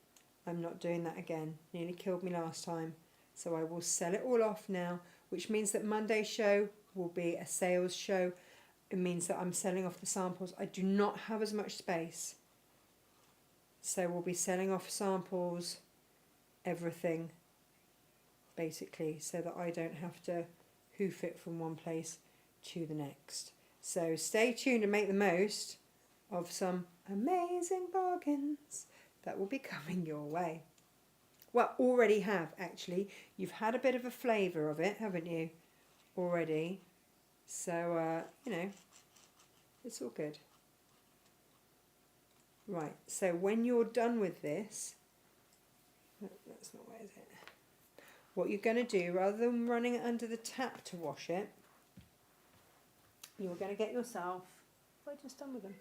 I'm not doing that again. Nearly killed me last time. So I will sell it all off now, which means that Monday's show will be a sales show. It means that I'm selling off the samples. I do not have as much space. So we'll be selling off samples, everything, basically, so that I don't have to hoof it from one place to the next. So stay tuned and make the most of some amazing bargains that will be coming your way. Well, already have, actually. You've had a bit of a flavour of it, haven't you, already? So, you know, it's all good. Right, so when you're done with this, that's not where is it? What you're going to do, rather than running it under the tap to wash it, you're going to get yourself, what have I just done with them?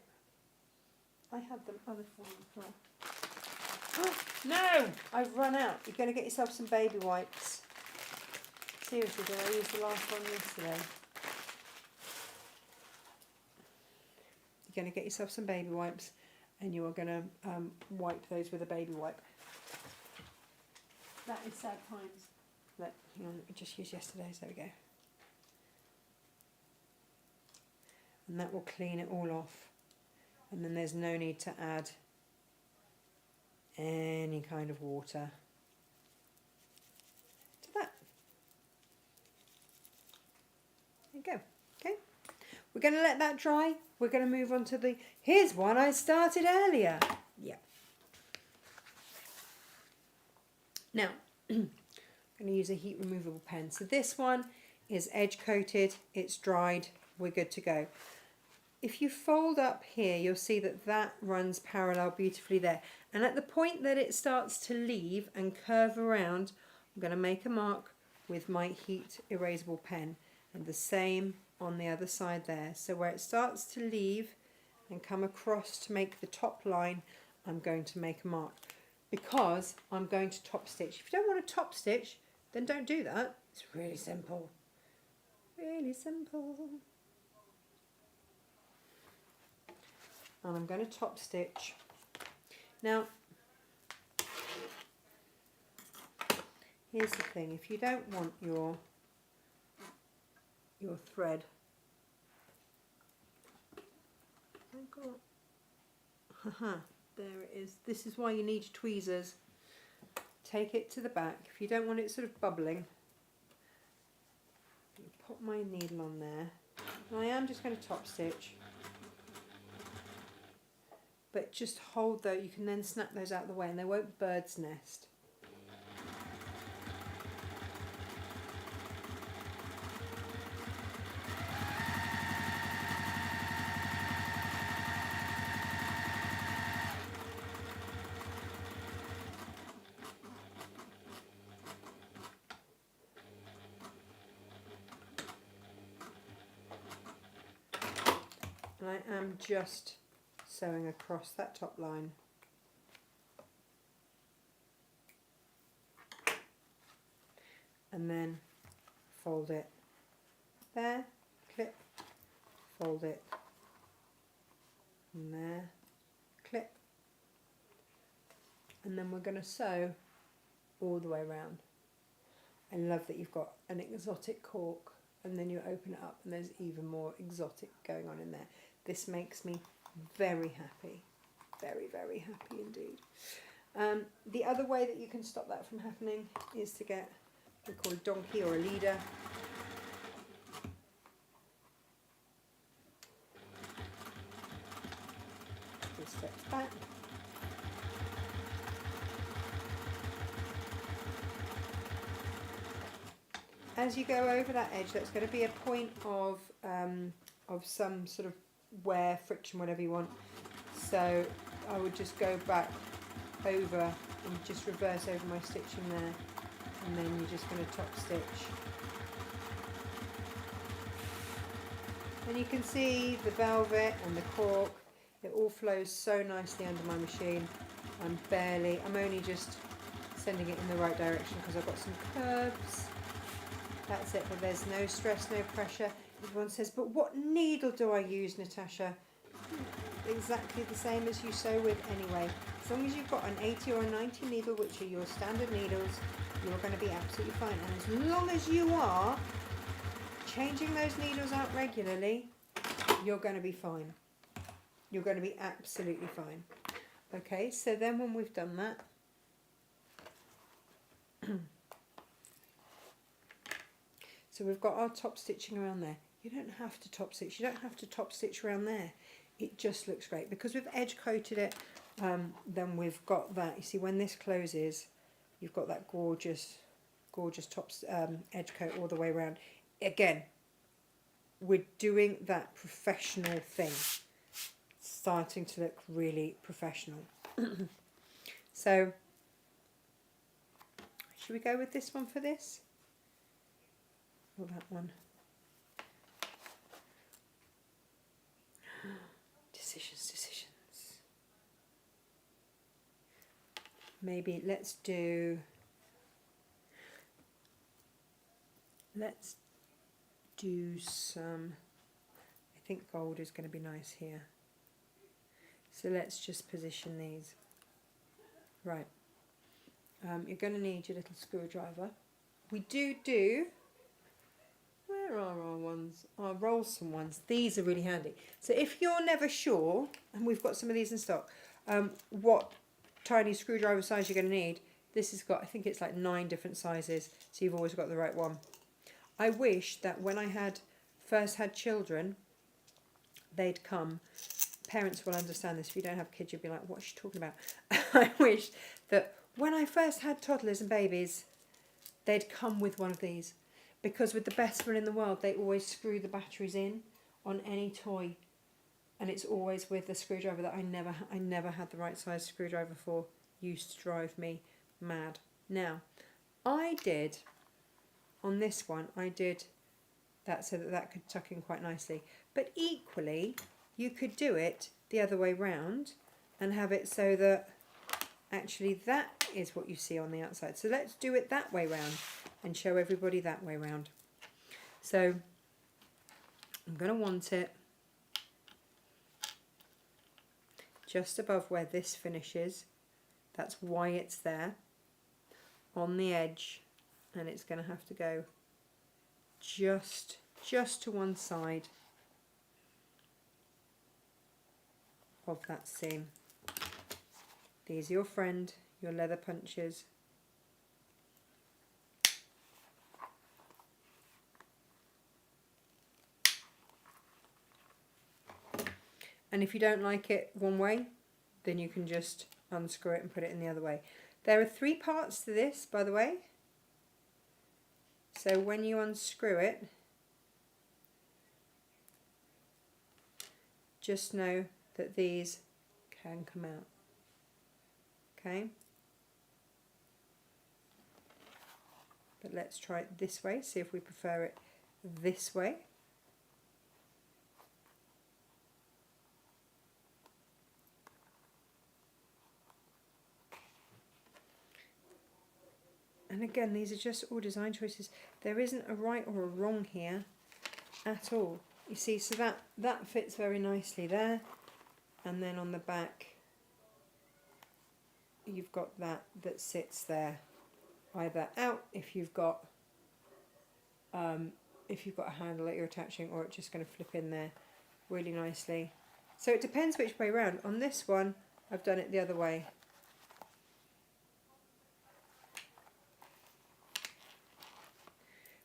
I had them other for you. Oh, no! I've run out. You're going to get yourself some baby wipes. Seriously, did I use the last one yesterday? You're going to get yourself some baby wipes and you are going to wipe those with a baby wipe. That is sad times. Hang on, let me just use yesterday's. There we go. And that will clean it all off. And then there's no need to add any kind of water to that. There you go. Okay. We're going to let that dry. We're going to move on to the... Here's one I started earlier. Yeah. Now, I'm going to use a heat removable pen. So this one is edge coated. It's dried. We're good to go. If you fold up here, you'll see that that runs parallel beautifully there. And at the point that it starts to leave and curve around, I'm going to make a mark with my heat erasable pen. And the same on the other side there. So where it starts to leave and come across to make the top line, I'm going to make a mark. Because I'm going to top stitch. If you don't want to top stitch, then don't do that. It's really simple. Really simple. And I'm going to top stitch. Now, here's the thing. If you don't want your thread, there it is. This is why you need your tweezers. Take it to the back. If you don't want it sort of bubbling, put my needle on there. And I am just going to top stitch. But just hold though, you can then snap those out of the way and they won't bird's nest. And I am just sewing across that top line. And then fold it there, clip, fold it, and there, clip. And then we're going to sew all the way around. I love that you've got an exotic cork and then you open it up and there's even more exotic going on in there. This makes me very happy, very, very happy indeed. The other way that you can stop that from happening is to get what we call a donkey or a leader. Two steps back. As you go over that edge, that's going to be a point of some sort of wear, friction, whatever you want. So I would just go back over and just reverse over my stitching there, and then you're just going to top stitch. And you can see the velvet and the cork, it all flows so nicely under my machine. I'm only just sending it in the right direction because I've got some curves. That's it, but there's no stress, no pressure. Everyone says, but what needle do I use, Natasha? Exactly the same as you sew with anyway. As long as you've got an 80 or a 90 needle, which are your standard needles, you're going to be absolutely fine. And as long as you are changing those needles out regularly, you're going to be fine. You're going to be absolutely fine. Okay, so then when we've done that, so we've got our top stitching around there. You don't have to top stitch. You don't have to top stitch around there. It just looks great. Because we've edge coated it, then we've got that. You see, when this closes, you've got that gorgeous, gorgeous top edge coat all the way around. Again, we're doing that professional thing. It's starting to look really professional. So, should we go with this one for this? Or that one? maybe let's do some, I think gold is going to be nice here. So let's just position these. Right. You're going to need your little screwdriver. We do, where are our ones? Our Rolson ones. These are really handy. So if you're never sure, and we've got some of these in stock, what tiny screwdriver size you're going to need, this has got, I think it's like 9 different sizes, so you've always got the right one. I wish that when I first had children, they'd come. Parents will understand this. If you don't have kids, you'll be like, what's she talking about? I wish that when I first had toddlers and babies, they'd come with one of these. Because with the best will in the world, they always screw the batteries in on any toy. And it's always with a screwdriver that I never had the right size screwdriver for. Used to drive me mad. Now, I did, on this one, I did that so that could tuck in quite nicely. But equally, you could do it the other way round and have it so that actually that is what you see on the outside. So let's do it that way round and show everybody that way round. So I'm going to want it just above where this finishes. That's why it's there, on the edge, and it's going to have to go just to one side of that seam. These are your friend, your leather punches. And if you don't like it one way, then you can just unscrew it and put it in the other way. There are 3 parts to this, by the way. So when you unscrew it, just know that these can come out. Okay? But let's try it this way, see if we prefer it this way. And again, these are just all design choices. There isn't a right or a wrong here at all. You see, so that fits very nicely there. And then on the back, you've got that sits there, either out if you've got a handle that you're attaching, or it's just going to flip in there really nicely. So it depends which way round. On this one, I've done it the other way.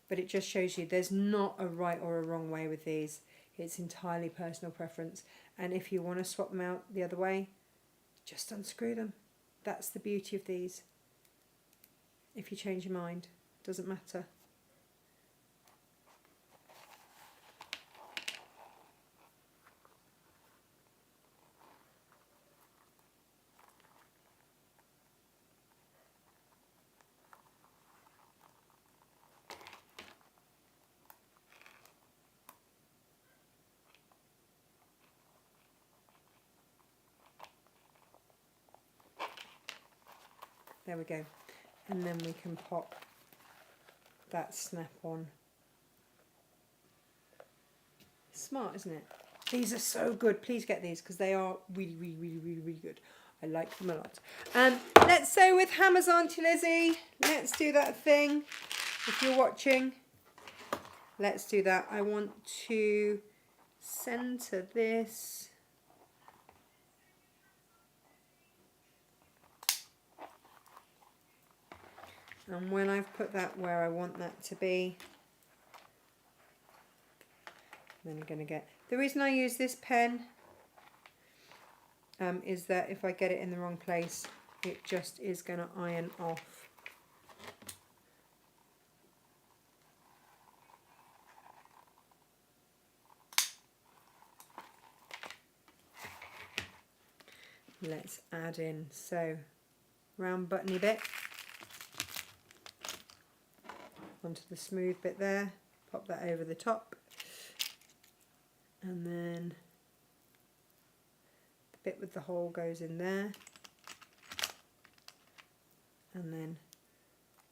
But it just shows you there's not a right or a wrong way with these. It's entirely personal preference. And if you want to swap them out the other way, just unscrew them. That's the beauty of these. If you change your mind, doesn't matter. There we go. And then we can pop that snap on. Smart, isn't it? These are so good. Please get these because they are really, really, really, really, really good. I like them a lot. Let's sew with hammers, Auntie Lizzie. Let's do that thing. If you're watching, let's do that. I want to center this. And when I've put that where I want that to be, then I'm going to get... The reason I use this pen is that if I get it in the wrong place, it just is going to iron off. Let's add in, so round buttony bit onto the smooth bit there, pop that over the top, and then the bit with the hole goes in there, And then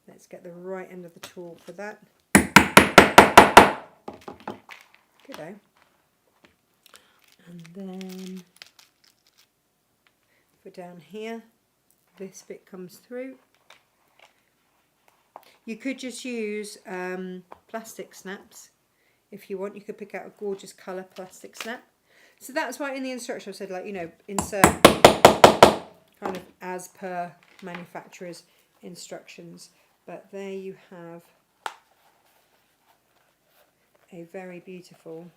let's get the right end of the tool for that. Good-o. And then for down here, this bit comes through. You could just use plastic snaps if you want. You could pick out a gorgeous colour plastic snap. So that's why in the instruction I said, like, you know, insert kind of as per manufacturer's instructions. But there you have a very beautiful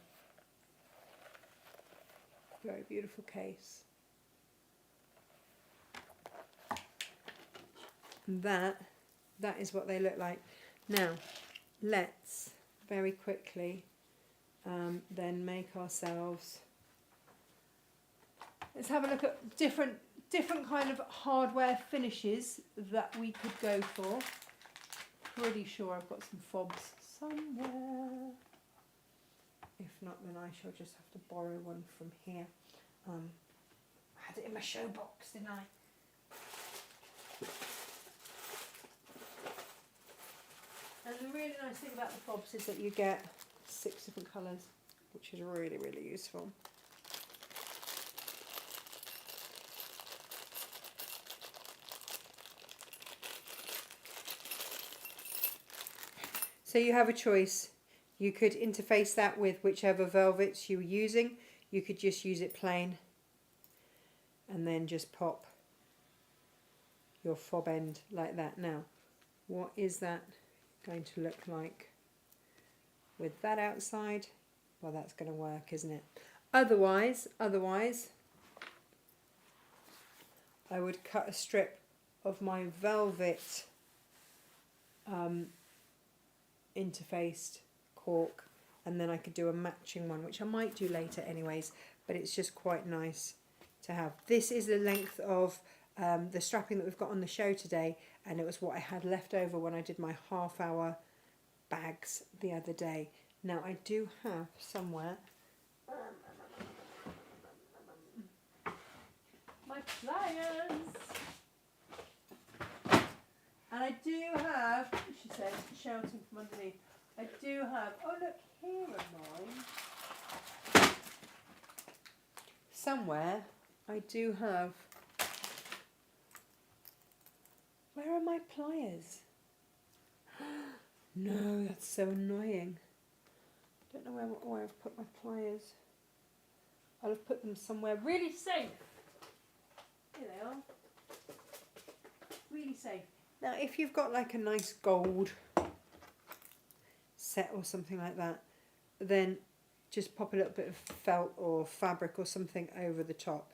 case. And that is what they look like. Now, let's very quickly then make ourselves. Let's have a look at different kind of hardware finishes that we could go for. Pretty sure I've got some fobs somewhere. If not, then I shall just have to borrow one from here. I had it in my show box, didn't I? And the really nice thing about the fobs is that you get 6 different colours, which is really, really useful. So you have a choice. You could interface that with whichever velvets you were using. You could just use it plain and then just pop your fob end like that. Now, what is that going to look like with that outside? Well, that's going to work, isn't it? Otherwise, I would cut a strip of my velvet interfaced cork, and then I could do a matching one, which I might do later anyways, but it's just quite nice to have. This is the length of the strapping that we've got on the show today, and it was what I had left over when I did my half-hour bags the other day. Now I do have somewhere my pliers, and I do have, she said, shouting from underneath, I do have, oh look, here are mine. Somewhere I do have, where are my pliers? No, that's so annoying. I don't know where I've put my pliers. I'll have put them somewhere really safe. Here they are. Really safe. Now, if you've got like a nice gold set or something like that, then just pop a little bit of felt or fabric or something over the top.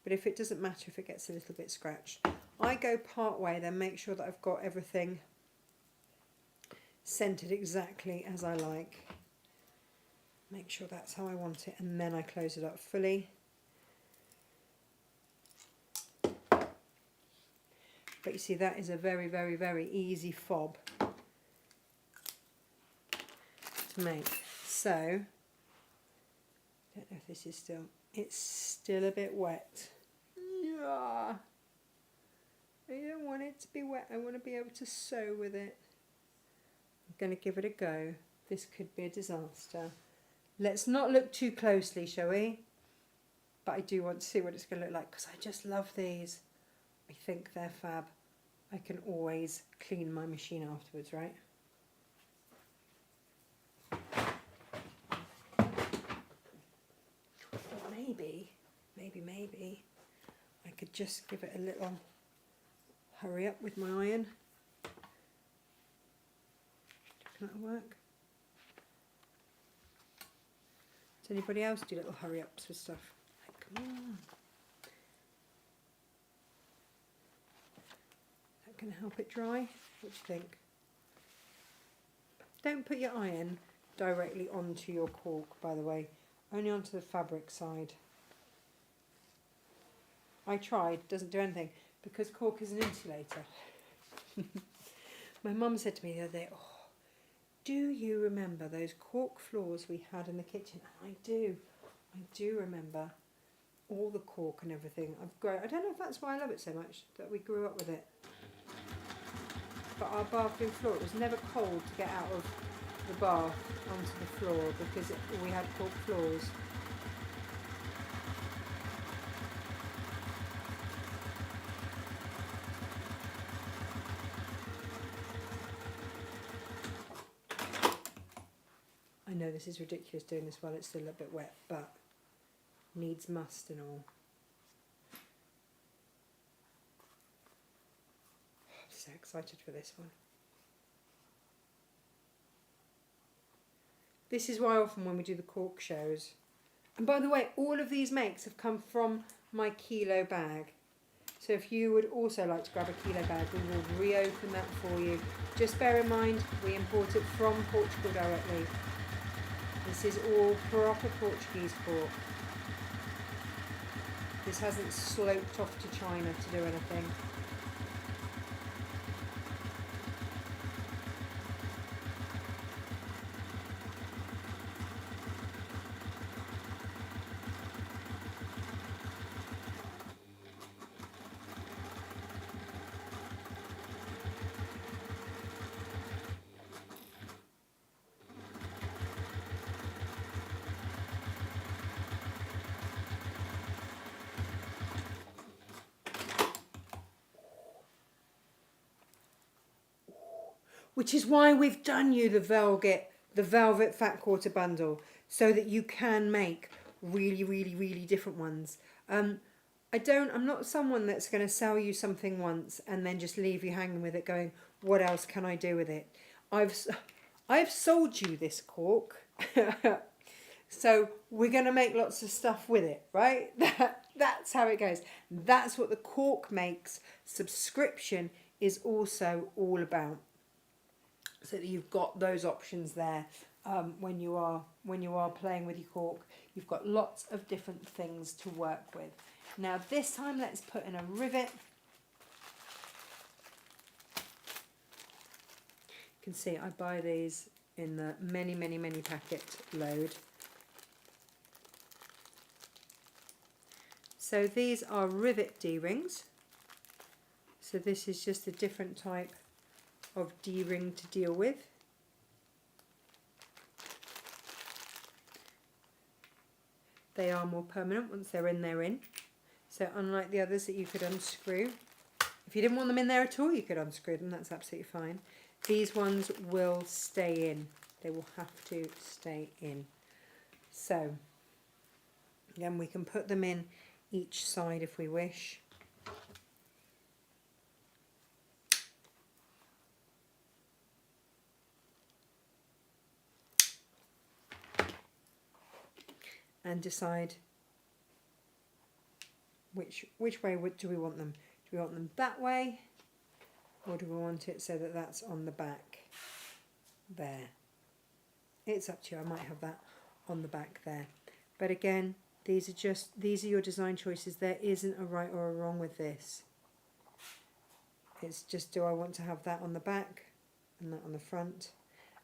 But if it doesn't matter if it gets a little bit scratched, I go part way, then make sure that I've got everything centered exactly as I like. Make sure that's how I want it, and then I close it up fully. But you see, that is a very, very, very easy fob to make. So, I don't know if this is still, it's still a bit wet. Yeah. I don't want it to be wet. I want to be able to sew with it. I'm going to give it a go. This could be a disaster. Let's not look too closely, shall we? But I do want to see what it's going to look like, because I just love these. I think they're fab. I can always clean my machine afterwards, right? Or maybe I could just give it a little hurry up with my iron. Can that work? Does anybody else do little hurry ups with stuff? Like, come on. Is that going to help it dry? What do you think? Don't put your iron directly onto your cork, by the way. Only onto the fabric side. I tried, doesn't do anything, because cork is an insulator. My mum said to me the other day, oh, do you remember those cork floors we had in the kitchen? And I do remember all the cork and everything. I don't know if that's why I love it so much, that we grew up with it. but our bathroom floor, it was never cold to get out of the bath onto the floor because we had cork floors. I know this is ridiculous doing this while it's still a little bit wet, but needs must and all. I'm so excited for this one. This is why often when we do the cork shows, and by the way, all of these makes have come from my kilo bag. So if you would also like to grab a kilo bag, we will reopen that for you. Just bear in mind, we import it from Portugal directly. This is all proper Portuguese cork. This hasn't sloped off to China to do anything. Which is why we've done you the velvet fat quarter bundle, so that you can make really, really, really different ones. I'm not someone that's going to sell you something once and then just leave you hanging with it going, what else can I do with it? I've sold you this cork, so we're going to make lots of stuff with it, right? That's how it goes. That's what the Cork Makes subscription is also all about. So that you've got those options there when you are playing with your cork. You've got lots of different things to work with. Now this time let's put in a rivet. You can see I buy these in the many packet load. So these are rivet D-rings. So this is just a different type of D-ring to deal with. They are more permanent once they're in, they're in. So unlike the others that you could unscrew, if you didn't want them in there at all, you could unscrew them, that's absolutely fine. These ones will stay in. They will have to stay in. So again, we can put them in each side if we wish. And decide which way do we want them. Do we want them that way, or do we want it so that that's on the back there? It's up to you. I might have that on the back there. But again, these are your design choices. There isn't a right or a wrong with this. It's just, do I want to have that on the back and that on the front?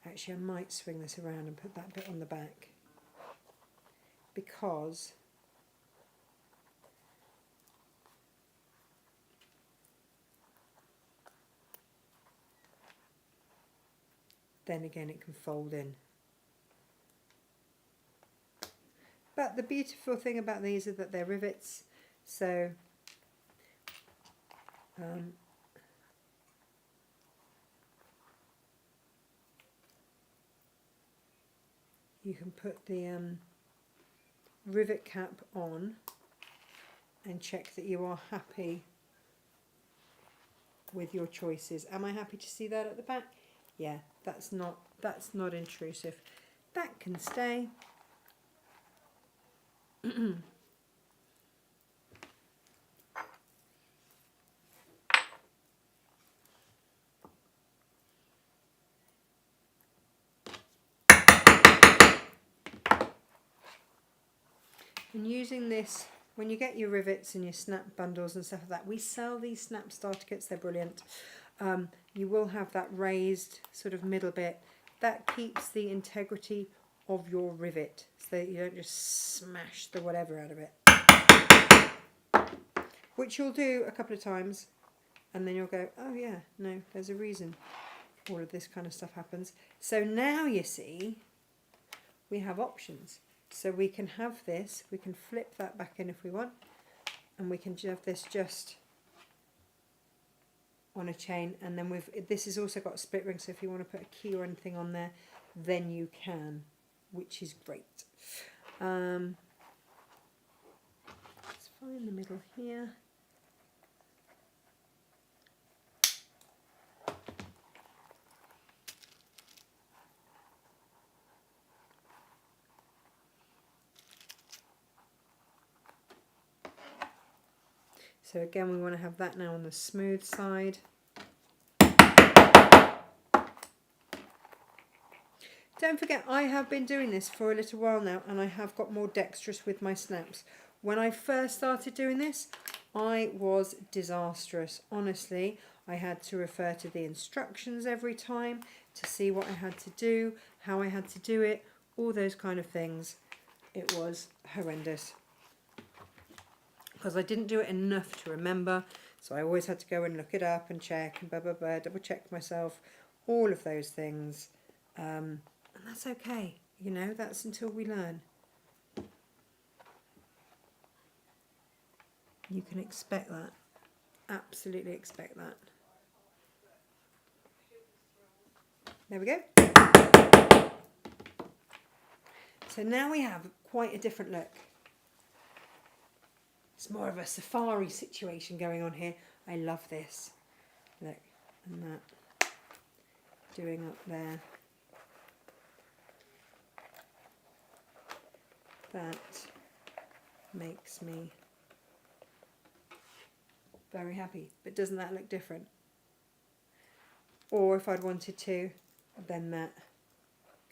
Actually, I might swing this around and put that bit on the back, because then again it can fold in. But the beautiful thing about these is that they're rivets, so you can put the rivet cap on and check that you are happy with your choices. Am I happy to see that at the back? Yeah, that's not intrusive. That can stay. And using this, when you get your rivets and your snap bundles and stuff like that, we sell these snap starter kits, they're brilliant. You will have that raised sort of middle bit. That keeps the integrity of your rivet so that you don't just smash the whatever out of it. Which you'll do a couple of times, And then you'll go, oh yeah, no, there's a reason all of this kind of stuff happens. So now you see, we have options. So we can have this, we can flip that back in if we want, and we can have this just on a chain, and then this has also got a split ring, so if you want to put a key or anything on there, then you can, which is great. Let's find the middle here. So again, we want to have that now on the smooth side. Don't forget, I have been doing this for a little while now, and I have got more dexterous with my snaps. When I first started doing this, I was disastrous. Honestly, I had to refer to the instructions every time to see what I had to do, how I had to do it, all those kind of things. It was horrendous, because I didn't do it enough to remember, so I always had to go and look it up and check and blah blah blah, double check myself, all of those things, and that's okay, you know, that's until we learn. You can expect that, absolutely expect that. There we go. So now we have quite a different look. It's more of a safari situation going on here. I love this. Look, and that doing up there. That makes me very happy. But doesn't that look different? Or if I'd wanted to, then that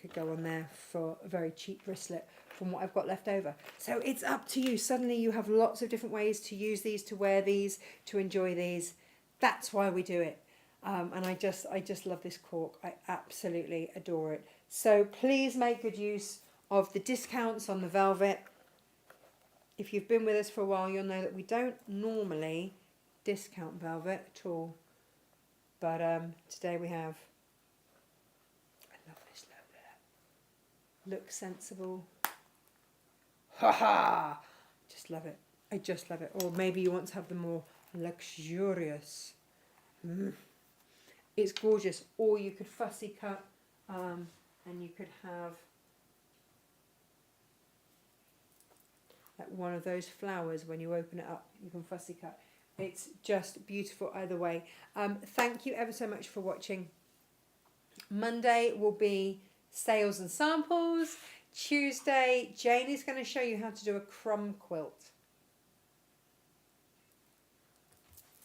could go on there for a very cheap wristlet from what I've got left over. So it's up to you. Suddenly you have lots of different ways to use these, to wear these, to enjoy these. That's why we do it. And I just love this cork. I absolutely adore it. So please make good use of the discounts on the velvet. If you've been with us for a while, you'll know that we don't normally discount velvet at all. But today we have. I love this look. Looks sensible. Ha ha! Just love it. I just love it. Or maybe you want to have the more luxurious. It's gorgeous. Or you could fussy cut, and you could have like one of those flowers when you open it up. You can fussy cut. It's just beautiful either way. Thank you ever so much for watching. Monday will be sales and samples. Tuesday, Jane is going to show you how to do a crumb quilt.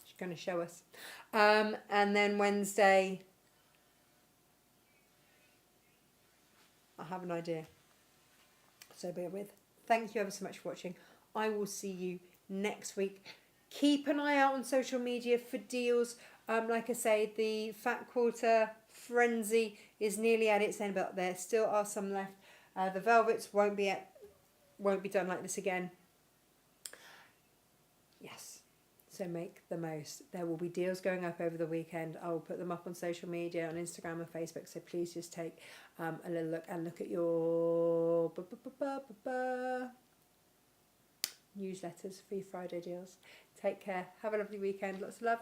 She's going to show us. And then Wednesday, I have an idea. So bear with. Thank you ever so much for watching. I will see you next week. Keep an eye out on social media for deals. Like I say, the Fat Quarter frenzy is nearly at its end, but there still are some left. The velvets won't be done like this again. Yes, so make the most. There will be deals going up over the weekend. I will put them up on social media, on Instagram and Facebook. So please just take a little look and look at your newsletters for your Friday deals. Take care. Have a lovely weekend. Lots of love.